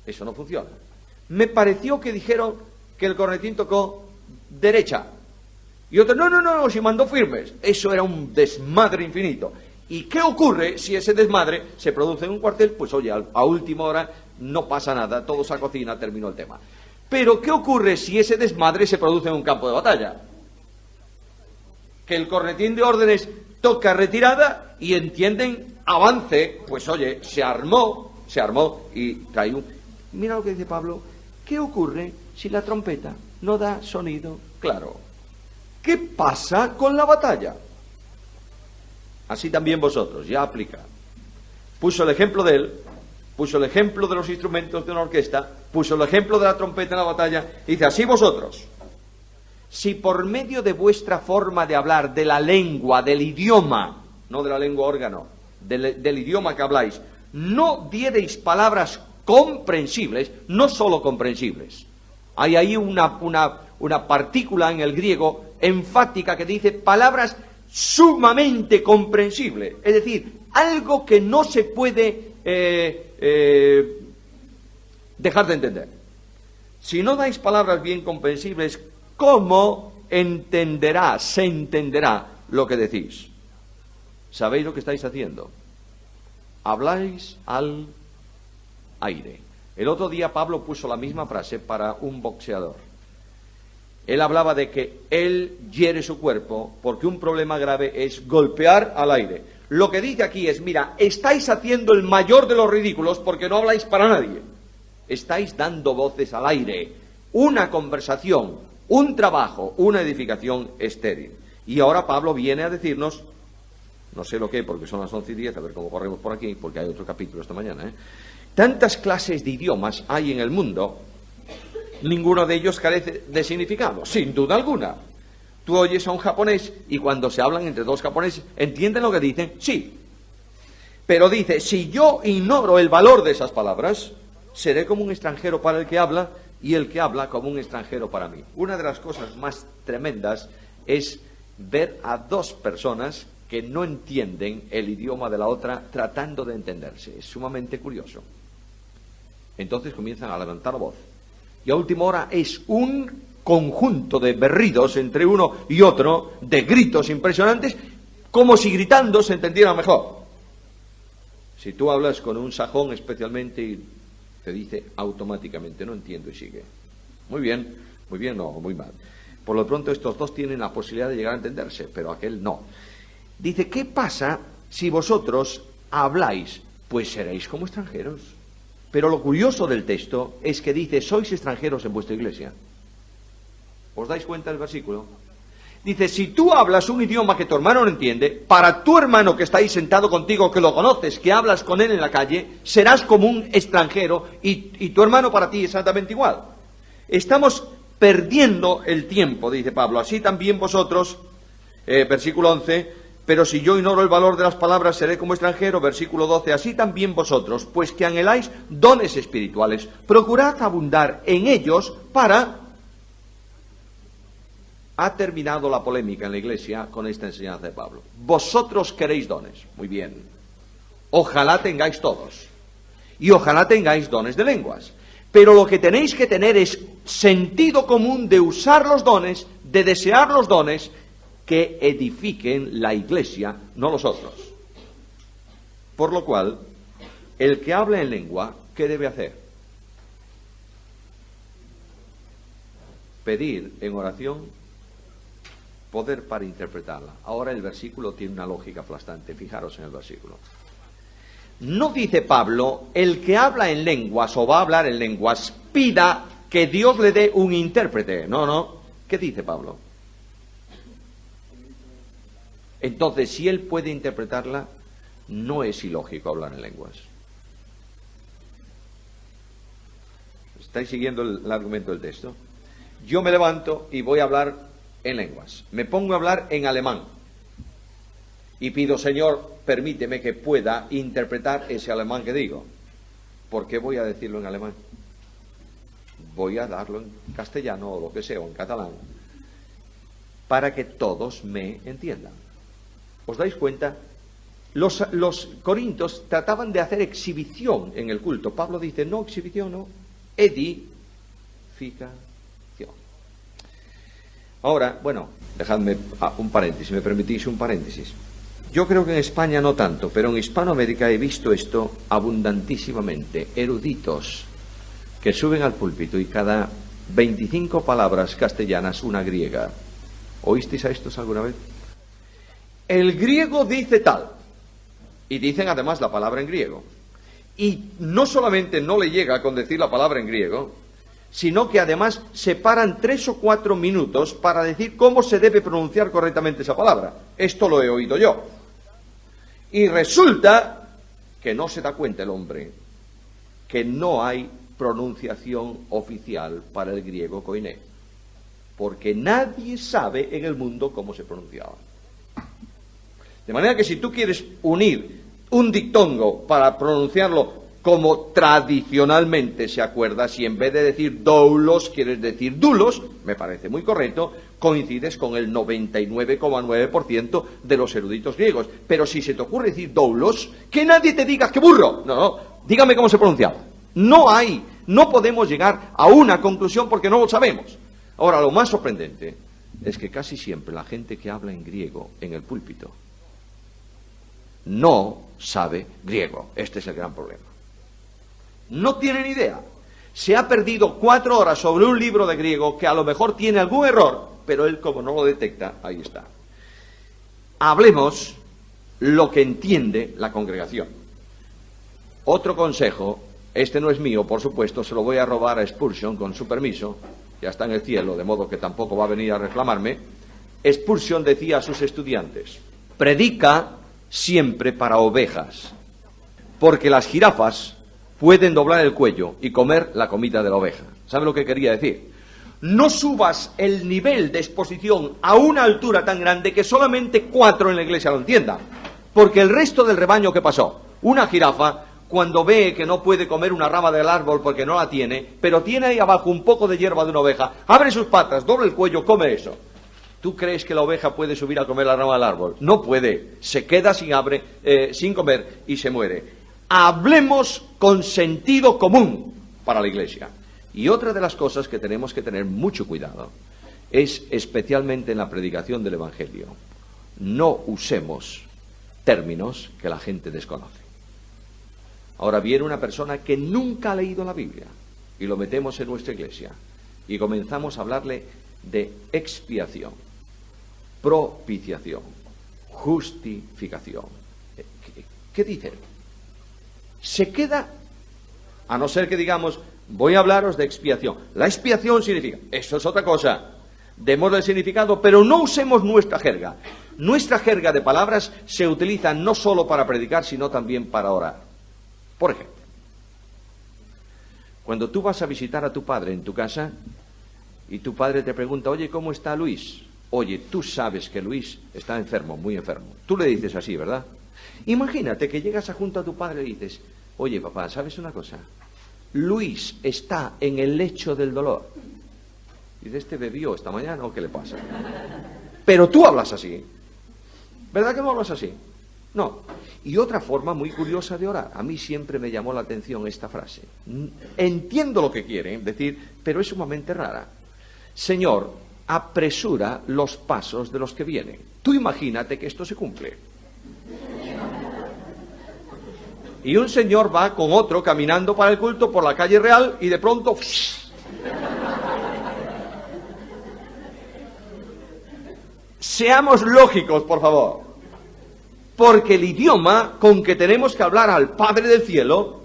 Eso no funciona. Me pareció que dijeron que el cornetín tocó derecha. Y otro, no, si mandó firmes. Eso era un desmadre infinito. ¿Y qué ocurre si ese desmadre se produce en un cuartel? Pues oye, a última hora no pasa nada, todos a cocina, terminó el tema. Pero ¿qué ocurre si ese desmadre se produce en un campo de batalla? Que el cornetín de órdenes toca retirada y entienden avance, pues oye, se armó y trae un... Mira lo que dice Pablo, ¿qué ocurre si la trompeta no da sonido claro? ¿Qué pasa con la batalla? Así también vosotros, ya aplica. Puso el ejemplo de él, puso el ejemplo de los instrumentos de una orquesta, puso el ejemplo de la trompeta en la batalla, y dice, así vosotros, si por medio de vuestra forma de hablar, de la lengua, del idioma, no de la lengua órgano, del idioma que habláis, no diereis palabras comprensibles, no solo comprensibles. Hay ahí una partícula en el griego enfática que dice palabras sumamente comprensibles, es decir, algo que no se puede dejar de entender. Si no dais palabras bien comprensibles, ¿cómo se entenderá lo que decís? ¿Sabéis lo que estáis haciendo? Habláis al aire. El otro día Pablo puso la misma frase para un boxeador. Él hablaba de que él hiere su cuerpo porque un problema grave es golpear al aire. Lo que dice aquí es, mira, estáis haciendo el mayor de los ridículos porque no habláis para nadie. Estáis dando voces al aire. Una conversación un trabajo, una edificación estéril. Y ahora Pablo viene a decirnos, no sé lo que, porque son las 11:10, a ver cómo corremos por aquí, porque hay otro capítulo esta mañana, Tantas clases de idiomas hay en el mundo, ninguno de ellos carece de significado, sin duda alguna. Tú oyes a un japonés y cuando se hablan entre dos japoneses, ¿entienden lo que dicen? Sí. Pero dice, si yo ignoro el valor de esas palabras, seré como un extranjero para el que habla y el que habla como un extranjero para mí. Una de las cosas más tremendas es ver a dos personas que no entienden el idioma de la otra tratando de entenderse. Es sumamente curioso. Entonces comienzan a levantar la voz. Y a última hora es un conjunto de berridos entre uno y otro, de gritos impresionantes, como si gritando se entendiera mejor. Si tú hablas con un sajón especialmente y te dice automáticamente, no entiendo y sigue. Muy bien, no, muy mal. Por lo pronto estos dos tienen la posibilidad de llegar a entenderse, pero aquel no. Dice, ¿qué pasa si vosotros habláis? Pues seréis como extranjeros. Pero lo curioso del texto es que dice, sois extranjeros en vuestra iglesia. ¿Os dais cuenta del versículo? Dice, si tú hablas un idioma que tu hermano no entiende, para tu hermano que está ahí sentado contigo, que lo conoces, que hablas con él en la calle, serás como un extranjero y tu hermano para ti es exactamente igual. Estamos perdiendo el tiempo, dice Pablo. Así también vosotros, versículo 11, pero si yo ignoro el valor de las palabras, seré como extranjero. Versículo 12, así también vosotros, pues que anheláis dones espirituales, procurad abundar en ellos para... Ha terminado la polémica en la iglesia con esta enseñanza de Pablo. Vosotros queréis dones. Muy bien. Ojalá tengáis todos. Y ojalá tengáis dones de lenguas. Pero lo que tenéis que tener es sentido común de usar los dones, de desear los dones que edifiquen la iglesia, no los otros. Por lo cual, el que habla en lengua, ¿qué debe hacer? Pedir en oración poder para interpretarla. Ahora el versículo tiene una lógica aplastante. Fijaros en el versículo. No dice Pablo, el que habla en lenguas o va a hablar en lenguas, pida que Dios le dé un intérprete. No. ¿Qué dice Pablo? Entonces, si él puede interpretarla, no es ilógico hablar en lenguas. ¿Estáis siguiendo el argumento del texto? Yo me levanto y voy a hablar en lenguas. Me pongo a hablar en alemán y pido, Señor, permíteme que pueda interpretar ese alemán que digo. ¿Por qué voy a decirlo en alemán? Voy a darlo en castellano o lo que sea, o en catalán, para que todos me entiendan. ¿Os dais cuenta? Los corintios trataban de hacer exhibición en el culto. Pablo dice, no exhibición, no, edificación. Ahora, bueno, dejadme un paréntesis, me permitís un paréntesis. Yo creo que en España no tanto, pero en Hispanoamérica he visto esto abundantísimamente. Eruditos que suben al púlpito y cada 25 palabras castellanas una griega. ¿Oísteis a estos alguna vez? El griego dice tal, y dicen además la palabra en griego. Y no solamente no le llega con decir la palabra en griego, sino que además se paran 3 o 4 minutos para decir cómo se debe pronunciar correctamente esa palabra. Esto lo he oído yo. Y resulta que no se da cuenta el hombre que no hay pronunciación oficial para el griego koiné, porque nadie sabe en el mundo cómo se pronunciaba. De manera que si tú quieres unir un dictongo para pronunciarlo como tradicionalmente se acuerda, si en vez de decir doulos quieres decir dulos, me parece muy correcto, coincides con el 99,9% de los eruditos griegos. Pero si se te ocurre decir doulos, que nadie te diga ¡qué burro! No, dígame cómo se pronunciaba. No podemos llegar a una conclusión porque no lo sabemos. Ahora, lo más sorprendente es que casi siempre la gente que habla en griego en el púlpito no sabe griego. Este es el gran problema. No tienen idea. Se ha perdido 4 horas sobre un libro de griego que a lo mejor tiene algún error, pero él, como no lo detecta, ahí está. Hablemos lo que entiende la congregación. Otro consejo, este no es mío, por supuesto, se lo voy a robar a Spurgeon con su permiso, ya está en el cielo, de modo que tampoco va a venir a reclamarme, Spurgeon decía a sus estudiantes: predica siempre para ovejas, porque las jirafas pueden doblar el cuello y comer la comida de la oveja. ¿Sabe lo que quería decir? No subas el nivel de exposición a una altura tan grande que solamente 4 en la iglesia lo entiendan. Porque el resto del rebaño, ¿qué pasó? Una jirafa, cuando ve que no puede comer una rama del árbol porque no la tiene, pero tiene ahí abajo un poco de hierba de una oveja, abre sus patas, doble el cuello, come eso. ¿Tú crees que la oveja puede subir a comer la rama del árbol? No puede. Se queda sin comer y se muere. Hablemos con sentido común para la iglesia. Y otra de las cosas que tenemos que tener mucho cuidado es, especialmente en la predicación del Evangelio, no usemos términos que la gente desconoce. Ahora viene una persona que nunca ha leído la Biblia y lo metemos en nuestra iglesia y comenzamos a hablarle de expiación, propiciación, justificación. ¿Qué dice? Se queda, a no ser que digamos, voy a hablaros de expiación. La expiación significa, eso es otra cosa, démosle el significado, pero no usemos nuestra jerga. Nuestra jerga de palabras se utiliza no solo para predicar, sino también para orar. Por ejemplo, cuando tú vas a visitar a tu padre en tu casa y tu padre te pregunta: oye, ¿cómo está Luis? Oye, tú sabes que Luis está enfermo, muy enfermo. Tú le dices así, ¿verdad? Imagínate que llegas junto a tu padre y dices: oye, papá, ¿sabes una cosa? Luis está en el lecho del dolor. Y de ¿este bebió esta mañana o qué le pasa? Pero tú hablas así. ¿Verdad que no hablas así? No. Y otra forma muy curiosa de orar. A mí siempre me llamó la atención esta frase. Entiendo lo que quieren decir, pero es sumamente rara. Señor, apresura los pasos de los que vienen. Tú imagínate que esto se cumple. Y un señor va con otro caminando para el culto por la calle real y de pronto... Seamos lógicos, por favor. Porque el idioma con que tenemos que hablar al Padre del Cielo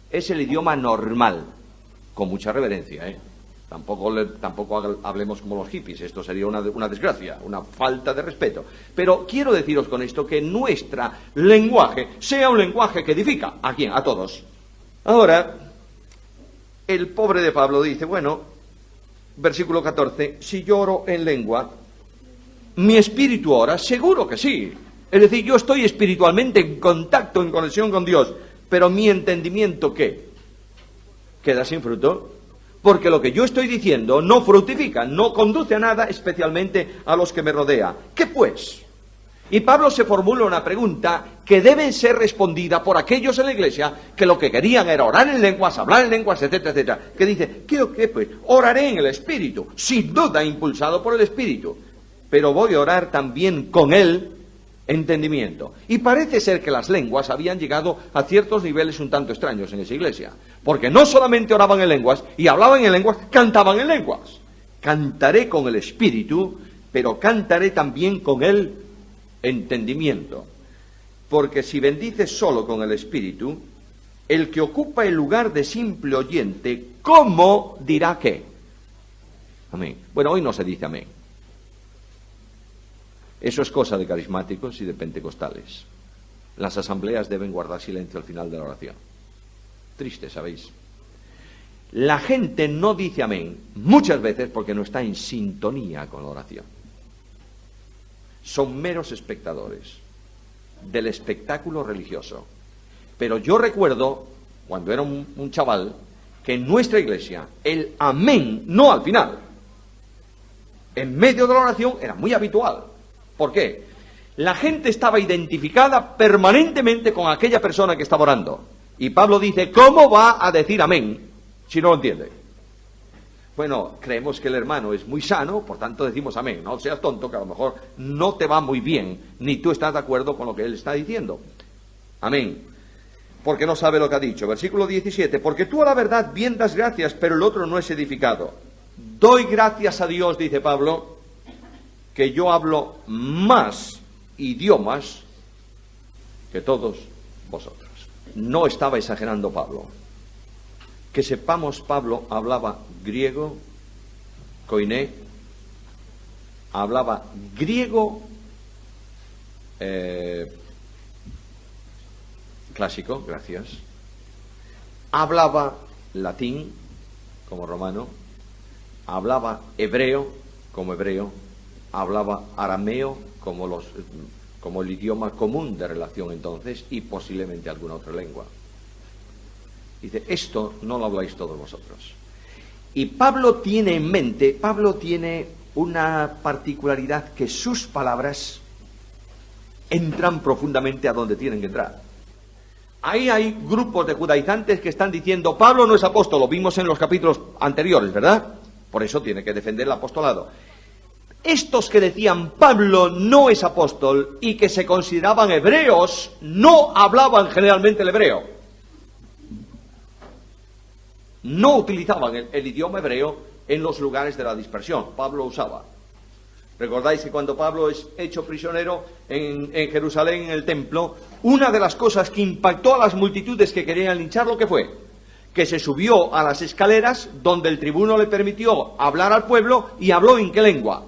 es el idioma normal. Con mucha reverencia, ¿eh? Tampoco hablemos como los hippies, esto sería una desgracia, una falta de respeto. Pero quiero deciros con esto que nuestro lenguaje sea un lenguaje que edifica. ¿A quién? A todos. Ahora, el pobre de Pablo dice, bueno, versículo 14, si yo oro en lengua, ¿mi espíritu ora? Seguro que sí. Es decir, yo estoy espiritualmente en contacto, en conexión con Dios, pero mi entendimiento, ¿qué? Queda sin fruto. Porque lo que yo estoy diciendo no fructifica, no conduce a nada, especialmente a los que me rodean. ¿Qué pues? Y Pablo se formula una pregunta que debe ser respondida por aquellos en la iglesia que lo que querían era orar en lenguas, hablar en lenguas, etcétera, etcétera. Que dice, ¿qué pues? Oraré en el Espíritu, sin duda impulsado por el Espíritu, pero voy a orar también con el entendimiento. Y parece ser que las lenguas habían llegado a ciertos niveles un tanto extraños en esa iglesia, porque no solamente oraban en lenguas y hablaban en lenguas, cantaban en lenguas. Cantaré con el espíritu, pero cantaré también con el entendimiento, porque si bendices solo con el espíritu, el que ocupa el lugar de simple oyente, ¿cómo dirá qué? Amén. Bueno, hoy no se dice amén. Eso es cosa de carismáticos y de pentecostales. Las asambleas deben guardar silencio al final de la oración. Triste, ¿sabéis? La gente no dice amén muchas veces porque no está en sintonía con la oración. Son meros espectadores del espectáculo religioso. Pero yo recuerdo, cuando era un chaval, que en nuestra iglesia el amén, no al final, en medio de la oración era muy habitual. ¿Por qué? La gente estaba identificada permanentemente con aquella persona que estaba orando. Y Pablo dice, ¿cómo va a decir amén si no lo entiende? Bueno, creemos que el hermano es muy sano, por tanto decimos amén. No seas tonto, que a lo mejor no te va muy bien, ni tú estás de acuerdo con lo que él está diciendo. Amén. Porque no sabe lo que ha dicho. Versículo 17, porque tú a la verdad bien das gracias, pero el otro no es edificado. Doy gracias a Dios, dice Pablo, que yo hablo más idiomas que todos vosotros. No estaba exagerando Pablo. Que sepamos, Pablo hablaba griego, Koiné, hablaba griego clásico, gracias, hablaba latín como romano, hablaba hebreo como hebreo, hablaba arameo como el idioma común de relación entonces, y posiblemente alguna otra lengua. Dice, esto no lo habláis todos vosotros. Y Pablo tiene en mente, Pablo tiene una particularidad, que sus palabras entran profundamente a donde tienen que entrar. Ahí hay grupos de judaizantes que están diciendo, Pablo no es apóstol, lo vimos en los capítulos anteriores, ¿verdad? Por eso tiene que defender el apostolado. Estos que decían Pablo no es apóstol y que se consideraban hebreos, no hablaban generalmente el hebreo. No utilizaban el idioma hebreo en los lugares de la dispersión. Pablo usaba. Recordáis que cuando Pablo es hecho prisionero en Jerusalén, en el templo, una de las cosas que impactó a las multitudes que querían lincharlo, ¿qué fue? Que se subió a las escaleras donde el tribuno le permitió hablar al pueblo, y habló ¿en qué lengua?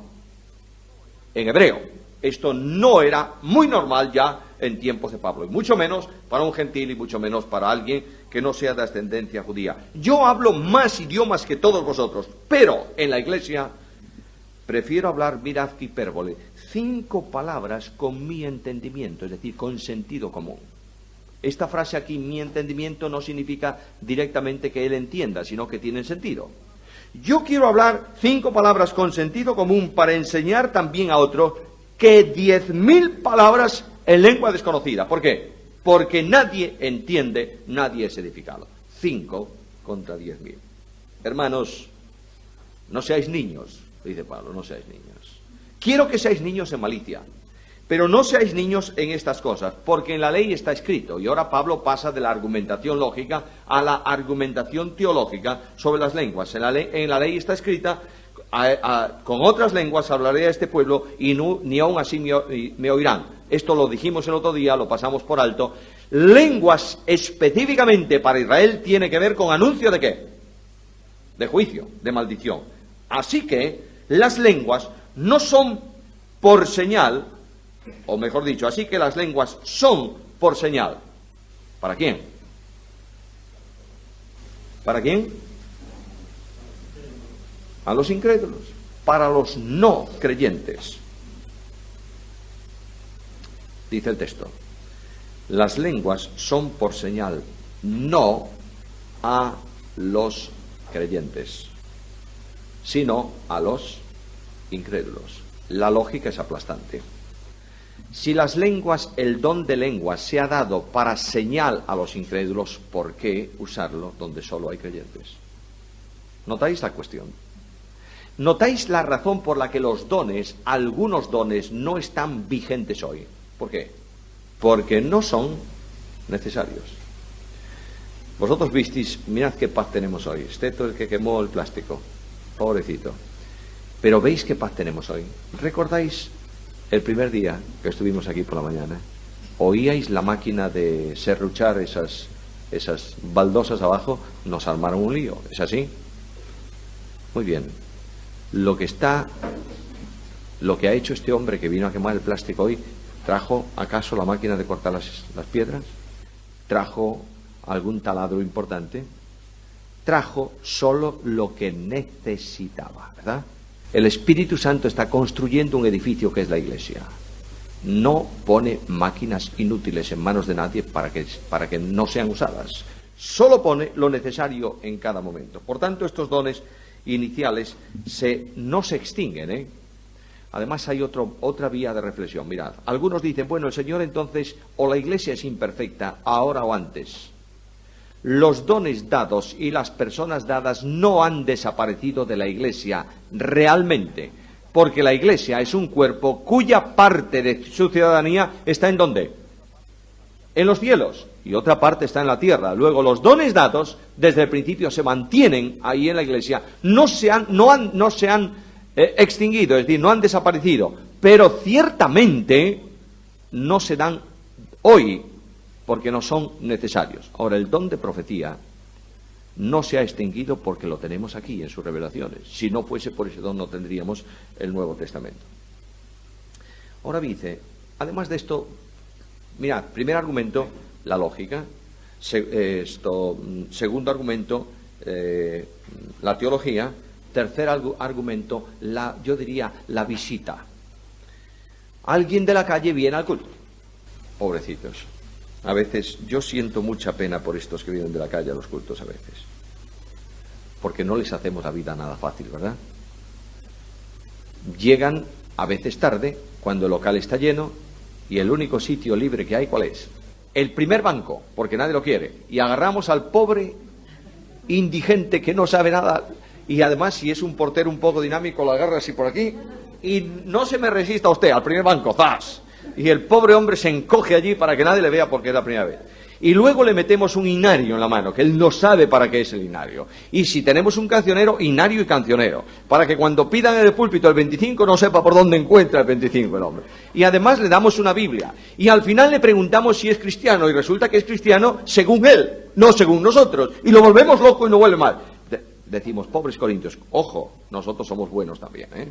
En hebreo. Esto no era muy normal ya en tiempos de Pablo, y mucho menos para un gentil, y mucho menos para alguien que no sea de ascendencia judía. Yo hablo más idiomas que todos vosotros, pero en la iglesia prefiero hablar, mirad qué hipérbole, 5 palabras con mi entendimiento, es decir, con sentido común. Esta frase aquí, mi entendimiento, no significa directamente que él entienda, sino que tiene sentido. Yo quiero hablar 5 palabras con sentido común para enseñar también a otro que 10.000 palabras en lengua desconocida. ¿Por qué? Porque nadie entiende, nadie es edificado. 5 contra 10.000. Hermanos, no seáis niños, dice Pablo, no seáis niños. Quiero que seáis niños en malicia, pero no seáis niños en estas cosas, porque en la ley está escrito. Y ahora Pablo pasa de la argumentación lógica a la argumentación teológica sobre las lenguas. En la ley está escrita, con otras lenguas hablaré a este pueblo y ni aún así me oirán. Esto lo dijimos el otro día, lo pasamos por alto. Lenguas específicamente para Israel tiene que ver con anuncio ¿de qué? De juicio, de maldición. Así que las lenguas no son por señal, o mejor dicho, así que las lenguas son por señal. ¿Para quién? ¿Para quién? A los incrédulos, para los no creyentes. Dice el texto, las lenguas son por señal, no a los creyentes, sino a los incrédulos. La lógica es aplastante. Si las lenguas, el don de lenguas se ha dado para señal a los incrédulos, ¿por qué usarlo donde solo hay creyentes? ¿Notáis la cuestión? ¿Notáis la razón por la que los dones, algunos dones, no están vigentes hoy? ¿Por qué? Porque no son necesarios. Vosotros visteis, mirad qué paz tenemos hoy. Este es el que quemó el plástico, pobrecito. Pero ¿veis qué paz tenemos hoy? ¿Recordáis el primer día que estuvimos aquí por la mañana? ¿Oíais la máquina de serruchar esas baldosas abajo? Nos armaron un lío, ¿es así? Muy bien. Lo que ha hecho este hombre que vino a quemar el plástico hoy, ¿trajo acaso la máquina de cortar las piedras? ¿Trajo algún taladro importante? Trajo solo lo que necesitaba, ¿verdad? El Espíritu Santo está construyendo un edificio que es la iglesia. No pone máquinas inútiles en manos de nadie para que no sean usadas. Solo pone lo necesario en cada momento. Por tanto, estos dones iniciales no se extinguen, Además hay otra vía de reflexión. Mirad, algunos dicen, bueno, el Señor entonces, o la iglesia es imperfecta, ahora o antes. Los dones dados y las personas dadas no han desaparecido de la iglesia realmente, porque la iglesia es un cuerpo cuya parte de su ciudadanía está ¿en dónde? En los cielos, y otra parte está en la tierra. Luego los dones dados desde el principio se mantienen ahí en la iglesia, no se han extinguido, es decir, no han desaparecido, pero ciertamente no se dan hoy porque no son necesarios. Ahora, el don de profecía no se ha extinguido porque lo tenemos aquí en sus revelaciones. Si no fuese por ese don, no tendríamos el Nuevo Testamento. Ahora dice, además de esto, mirad, primer argumento, la lógica. Segundo argumento, la teología. Tercer argumento, yo diría la visita. Alguien de la calle viene al culto. Pobrecitos. A veces yo siento mucha pena por estos que vienen de la calle a los cultos a veces. Porque no les hacemos la vida nada fácil, ¿verdad? Llegan a veces tarde, cuando el local está lleno, y el único sitio libre que hay, ¿cuál es? El primer banco, porque nadie lo quiere. Y agarramos al pobre indigente que no sabe nada, y además si es un portero un poco dinámico, lo agarra así por aquí, y no se me resista usted al primer banco, ¡zas! Y el pobre hombre se encoge allí para que nadie le vea porque es la primera vez. Y luego le metemos un inario en la mano, que él no sabe para qué es el inario. Y si tenemos un cancionero, inario y cancionero, para que cuando pidan en el púlpito el 25 no sepa por dónde encuentra el 25 el hombre. Y además le damos una Biblia. Y al final le preguntamos si es cristiano, y resulta que es cristiano según él, no según nosotros. Y lo volvemos loco y no vuelve mal. Decimos, pobres corintios, ojo, nosotros somos buenos también, ¿eh?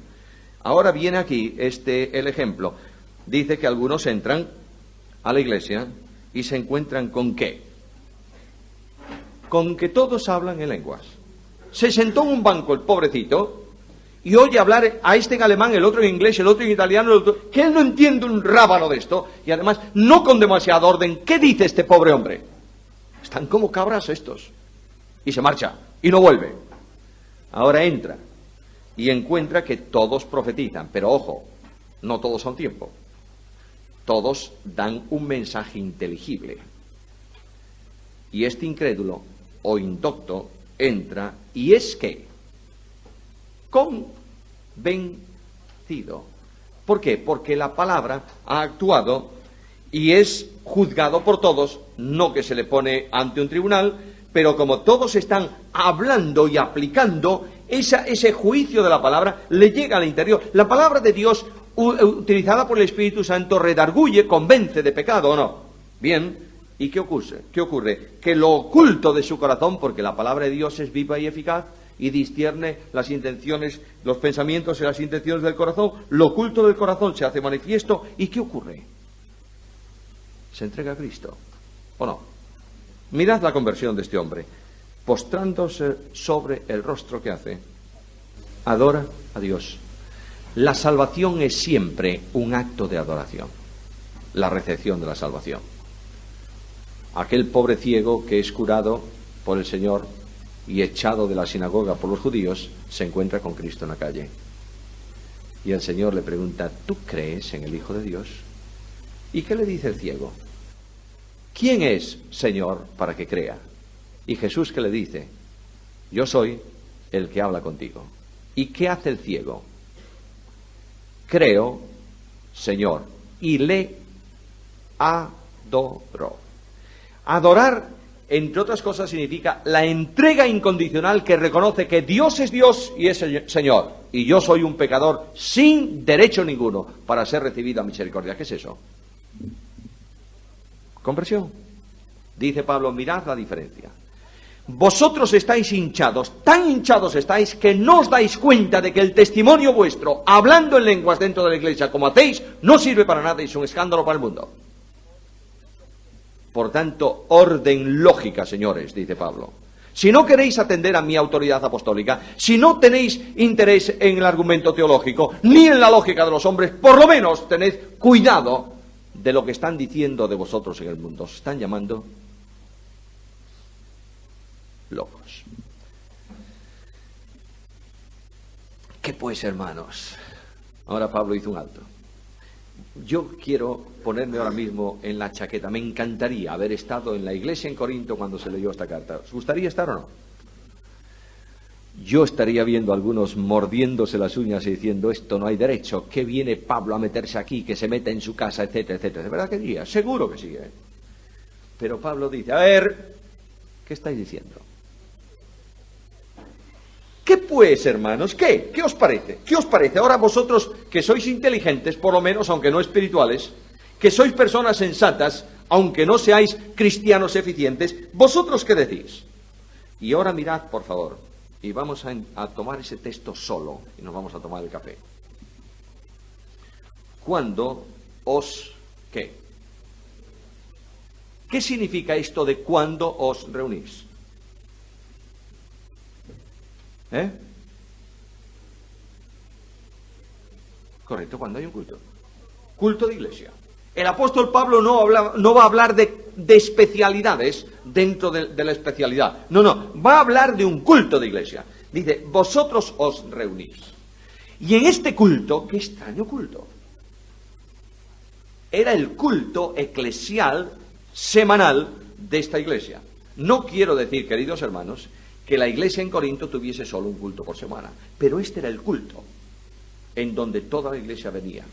Ahora viene aquí el ejemplo. Dice que algunos entran a la iglesia y se encuentran ¿con qué? Con que todos hablan en lenguas. Se sentó en un banco el pobrecito y oye hablar a este en alemán, el otro en inglés, el otro en italiano, el otro, que él no entiende un rábano de esto, y además no con demasiado orden. ¿Qué dice este pobre hombre? Están como cabras estos. Y se marcha y no vuelve. Ahora entra y encuentra que todos profetizan, pero ojo, no todos a un tiempo. Todos dan un mensaje inteligible. Y este incrédulo o indocto entra y es que convencido. ¿Por qué? Porque la palabra ha actuado y es juzgado por todos, no que se le pone ante un tribunal, pero como todos están hablando y aplicando, ese juicio de la palabra le llega al interior. La palabra de Dios utilizada por el Espíritu Santo redarguye, convence de pecado, ¿o no? Bien, ¿y qué ocurre? Que lo oculto de su corazón, porque la palabra de Dios es viva y eficaz y discierne las intenciones, los pensamientos y las intenciones del corazón, lo oculto del corazón se hace manifiesto. ¿Y qué ocurre? Se entrega a Cristo, ¿o no? Mirad la conversión de este hombre. Postrándose sobre el rostro que hace, adora a Dios. La salvación es siempre un acto de adoración, la recepción de la salvación. Aquel pobre ciego que es curado por el Señor y echado de la sinagoga por los judíos, se encuentra con Cristo en la calle. Y el Señor le pregunta, ¿tú crees en el Hijo de Dios? ¿Y qué le dice el ciego? ¿Quién es, Señor, para que crea? Y Jesús, ¿qué le dice? Yo soy el que habla contigo. ¿Y qué hace el ciego? Creo, Señor, y le adoró. Adorar, entre otras cosas, significa la entrega incondicional que reconoce que Dios es Dios y es el Señor, y yo soy un pecador sin derecho ninguno para ser recibido a misericordia. ¿Qué es eso? Conversión. Dice Pablo, mirad la diferencia. Vosotros estáis hinchados, tan hinchados estáis que no os dais cuenta de que el testimonio vuestro, hablando en lenguas dentro de la iglesia como hacéis, no sirve para nada y es un escándalo para el mundo. Por tanto, orden lógica, señores, dice Pablo. Si no queréis atender a mi autoridad apostólica, si no tenéis interés en el argumento teológico, ni en la lógica de los hombres, por lo menos tened cuidado de lo que están diciendo de vosotros en el mundo. Os están llamando locos. ¿Qué pues, hermanos? Ahora Pablo hizo un alto. Yo quiero ponerme ahora mismo en la chaqueta. Me encantaría haber estado en la iglesia en Corinto cuando se leyó esta carta. ¿Os gustaría estar o no? Yo estaría viendo a algunos mordiéndose las uñas y diciendo, esto no hay derecho, ¿qué viene Pablo a meterse aquí, que se meta en su casa, etcétera, etcétera? ¿De verdad que diría? Seguro que sí, ¿eh? Pero Pablo dice, a ver, ¿qué estáis diciendo? ¿Qué pues, hermanos? ¿Qué? ¿Qué os parece? ¿Qué os parece? Ahora vosotros que sois inteligentes, por lo menos, aunque no espirituales, que sois personas sensatas, aunque no seáis cristianos eficientes, ¿vosotros qué decís? Y ahora mirad, por favor, y vamos a tomar ese texto solo, y nos vamos a tomar el café. ¿Cuándo os qué? ¿Qué significa esto de cuándo os reunís? Correcto, cuando hay un culto. Culto de iglesia. El apóstol Pablo no va a hablar de especialidades dentro de la especialidad. No, va a hablar de un culto de iglesia. Dice, vosotros os reunís. Y en este culto, qué extraño culto. Era el culto eclesial semanal de esta iglesia. No quiero decir, queridos hermanos, que la iglesia en Corinto tuviese solo un culto por semana, pero este era el culto en donde toda la iglesia venía.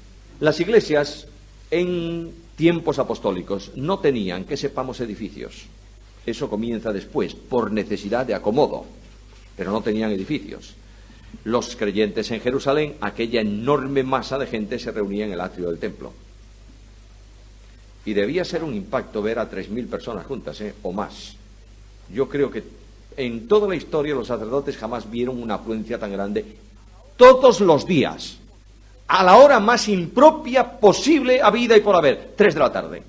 Las iglesias en tiempos apostólicos no tenían, que sepamos, edificios. Eso comienza después, por necesidad de acomodo, pero no tenían edificios. Los creyentes en Jerusalén, aquella enorme masa de gente se reunía en el atrio del templo. Y debía ser un impacto ver a 3.000 personas juntas, o más. Yo creo que en toda la historia los sacerdotes jamás vieron una afluencia tan grande todos los días, a la hora más impropia posible habida y por haber, 3 de la tarde.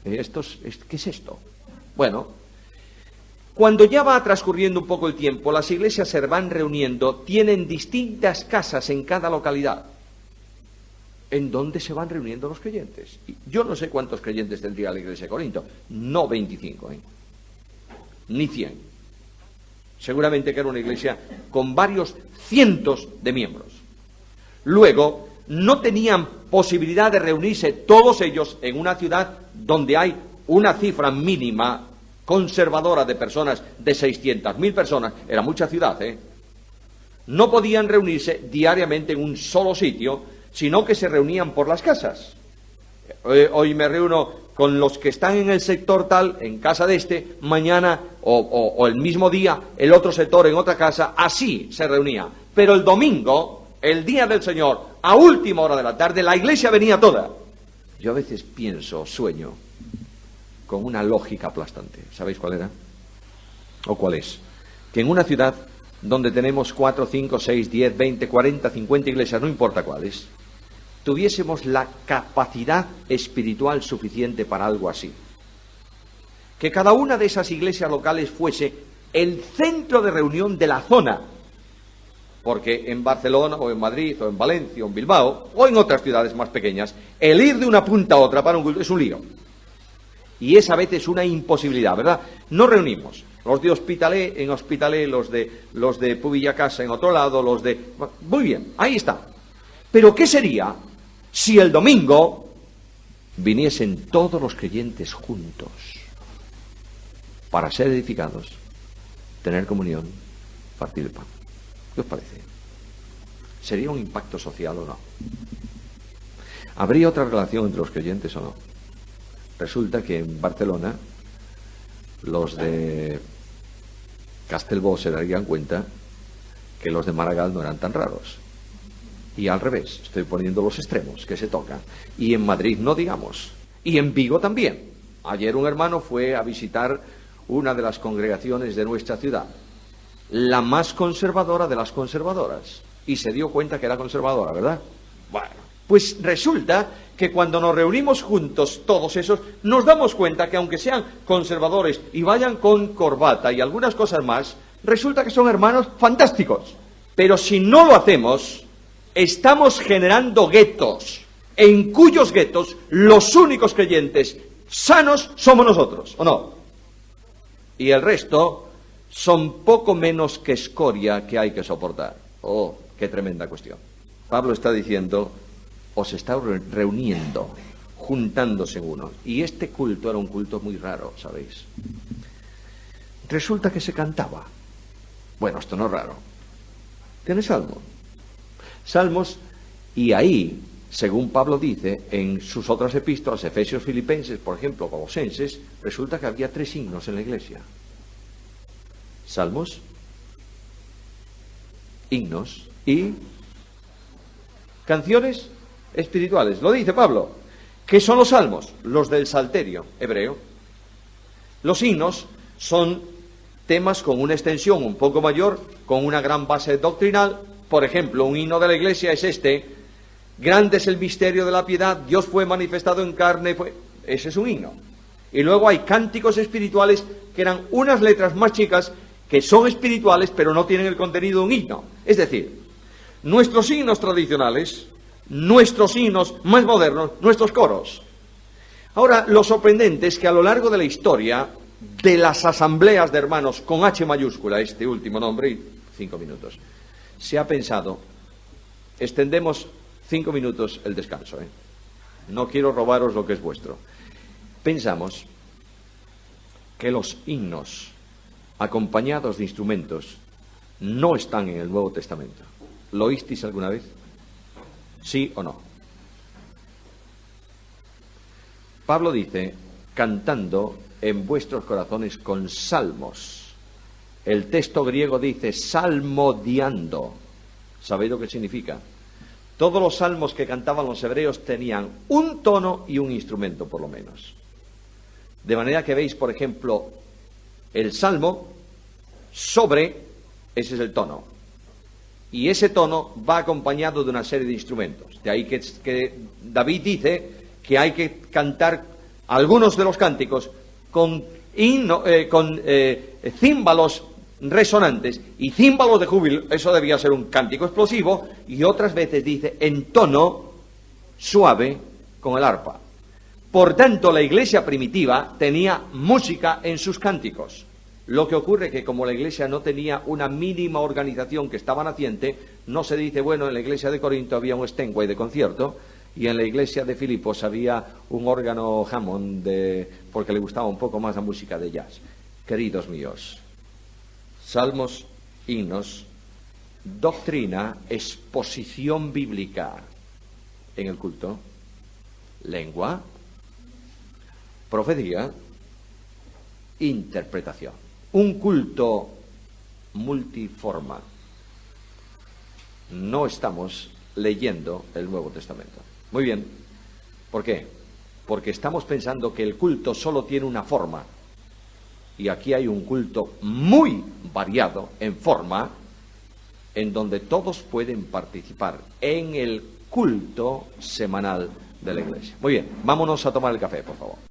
¿Qué es esto? Bueno, cuando ya va transcurriendo un poco el tiempo, las iglesias se van reuniendo, tienen distintas casas en cada localidad, en donde se van reuniendo los creyentes. Yo no sé cuántos creyentes tendría la iglesia de Corinto, no 25, ni 100. Seguramente que era una iglesia con varios cientos de miembros. Luego, no tenían posibilidad de reunirse todos ellos en una ciudad donde hay una cifra mínima conservadora de personas de 600.000 personas. Era mucha ciudad, No podían reunirse diariamente en un solo sitio, sino que se reunían por las casas. Hoy me reúno con los que están en el sector tal, en casa de este, mañana o el mismo día, el otro sector en otra casa, así se reunía. Pero el domingo, el día del Señor, a última hora de la tarde, la iglesia venía toda. Yo a veces pienso, sueño, con una lógica aplastante. ¿Sabéis cuál era? ¿O cuál es? Que en una ciudad donde tenemos 4, 5, 6, 10, 20, 40, 50 iglesias, no importa cuáles, tuviésemos la capacidad espiritual suficiente para algo así. Que cada una de esas iglesias locales fuese el centro de reunión de la zona. Porque en Barcelona, o en Madrid, o en Valencia, o en Bilbao, o en otras ciudades más pequeñas, el ir de una punta a otra para un culto es un lío. Y es a veces una imposibilidad, ¿verdad? Nos reunimos. Los de Hospitalet en Hospitalet, los de Pubillacasa en otro lado, los de... Muy bien, ahí está. Pero ¿qué sería si el domingo viniesen todos los creyentes juntos para ser edificados, tener comunión, partir el pan? ¿Qué os parece? ¿Sería un impacto social o no? ¿Habría otra relación entre los creyentes o no? Resulta que en Barcelona los de Castellbó se darían cuenta que los de Maragall no eran tan raros. Y al revés, estoy poniendo los extremos que se tocan. Y en Madrid no digamos. Y en Vigo también. Ayer un hermano fue a visitar una de las congregaciones de nuestra ciudad, la más conservadora de las conservadoras. Y se dio cuenta que era conservadora, ¿verdad? Bueno, pues resulta que cuando nos reunimos juntos todos esos, nos damos cuenta que aunque sean conservadores y vayan con corbata y algunas cosas más, resulta que son hermanos fantásticos. Pero si no lo hacemos, estamos generando guetos, en cuyos guetos los únicos creyentes sanos somos nosotros, ¿o no? Y el resto son poco menos que escoria que hay que soportar. Oh, qué tremenda cuestión. Pablo está diciendo, os está reuniendo, juntándose en uno. Y este culto era un culto muy raro, ¿sabéis? Resulta que se cantaba. Bueno, esto no es raro. Tiene salmo. Salmos, y ahí, según Pablo dice, en sus otras epístolas, Efesios, Filipenses, por ejemplo, Colosenses, resulta que había 3 himnos en la iglesia. Salmos, himnos y canciones espirituales. Lo dice Pablo. ¿Qué son los salmos? Los del salterio hebreo. Los himnos son temas con una extensión un poco mayor, con una gran base doctrinal. Por ejemplo, un himno de la Iglesia es este: grande es el misterio de la piedad, Dios fue manifestado en carne. Ese es un himno. Y luego hay cánticos espirituales que eran unas letras más chicas, que son espirituales, pero no tienen el contenido de un himno. Es decir, nuestros himnos tradicionales, nuestros himnos más modernos, nuestros coros. Ahora, lo sorprendente es que a lo largo de la historia de las asambleas de hermanos, con H mayúscula, este último nombre, y 5 minutos, se ha pensado, extendemos 5 minutos el descanso, no quiero robaros lo que es vuestro. Pensamos que los himnos acompañados de instrumentos no están en el Nuevo Testamento. ¿Lo oísteis alguna vez? ¿Sí o no? Pablo dice, cantando en vuestros corazones con salmos. El texto griego dice salmodiando. ¿Sabéis lo que significa? Todos los salmos que cantaban los hebreos tenían un tono y un instrumento, por lo menos. De manera que veis, por ejemplo, el salmo sobre, ese es el tono. Y ese tono va acompañado de una serie de instrumentos. De ahí que David dice que hay que cantar algunos de los cánticos con címbalos resonantes y címbalos de júbilo. Eso debía ser un cántico explosivo. Y otras veces dice en tono suave con el arpa. Por tanto, la iglesia primitiva tenía música en sus cánticos. Lo que ocurre es que como la iglesia no tenía una mínima organización que estaba naciente, no se dice, bueno, en la iglesia de Corinto había un Steinway de concierto y en la iglesia de Filipos había un órgano Hammond porque le gustaba un poco más la música de jazz. Queridos míos, salmos, himnos, doctrina, exposición bíblica en el culto, lengua, profecía, interpretación. Un culto multiforma. No estamos leyendo el Nuevo Testamento. Muy bien. ¿Por qué? Porque estamos pensando que el culto solo tiene una forma. Y aquí hay un culto muy variado en forma, en donde todos pueden participar en el culto semanal de la iglesia. Muy bien, vámonos a tomar el café, por favor.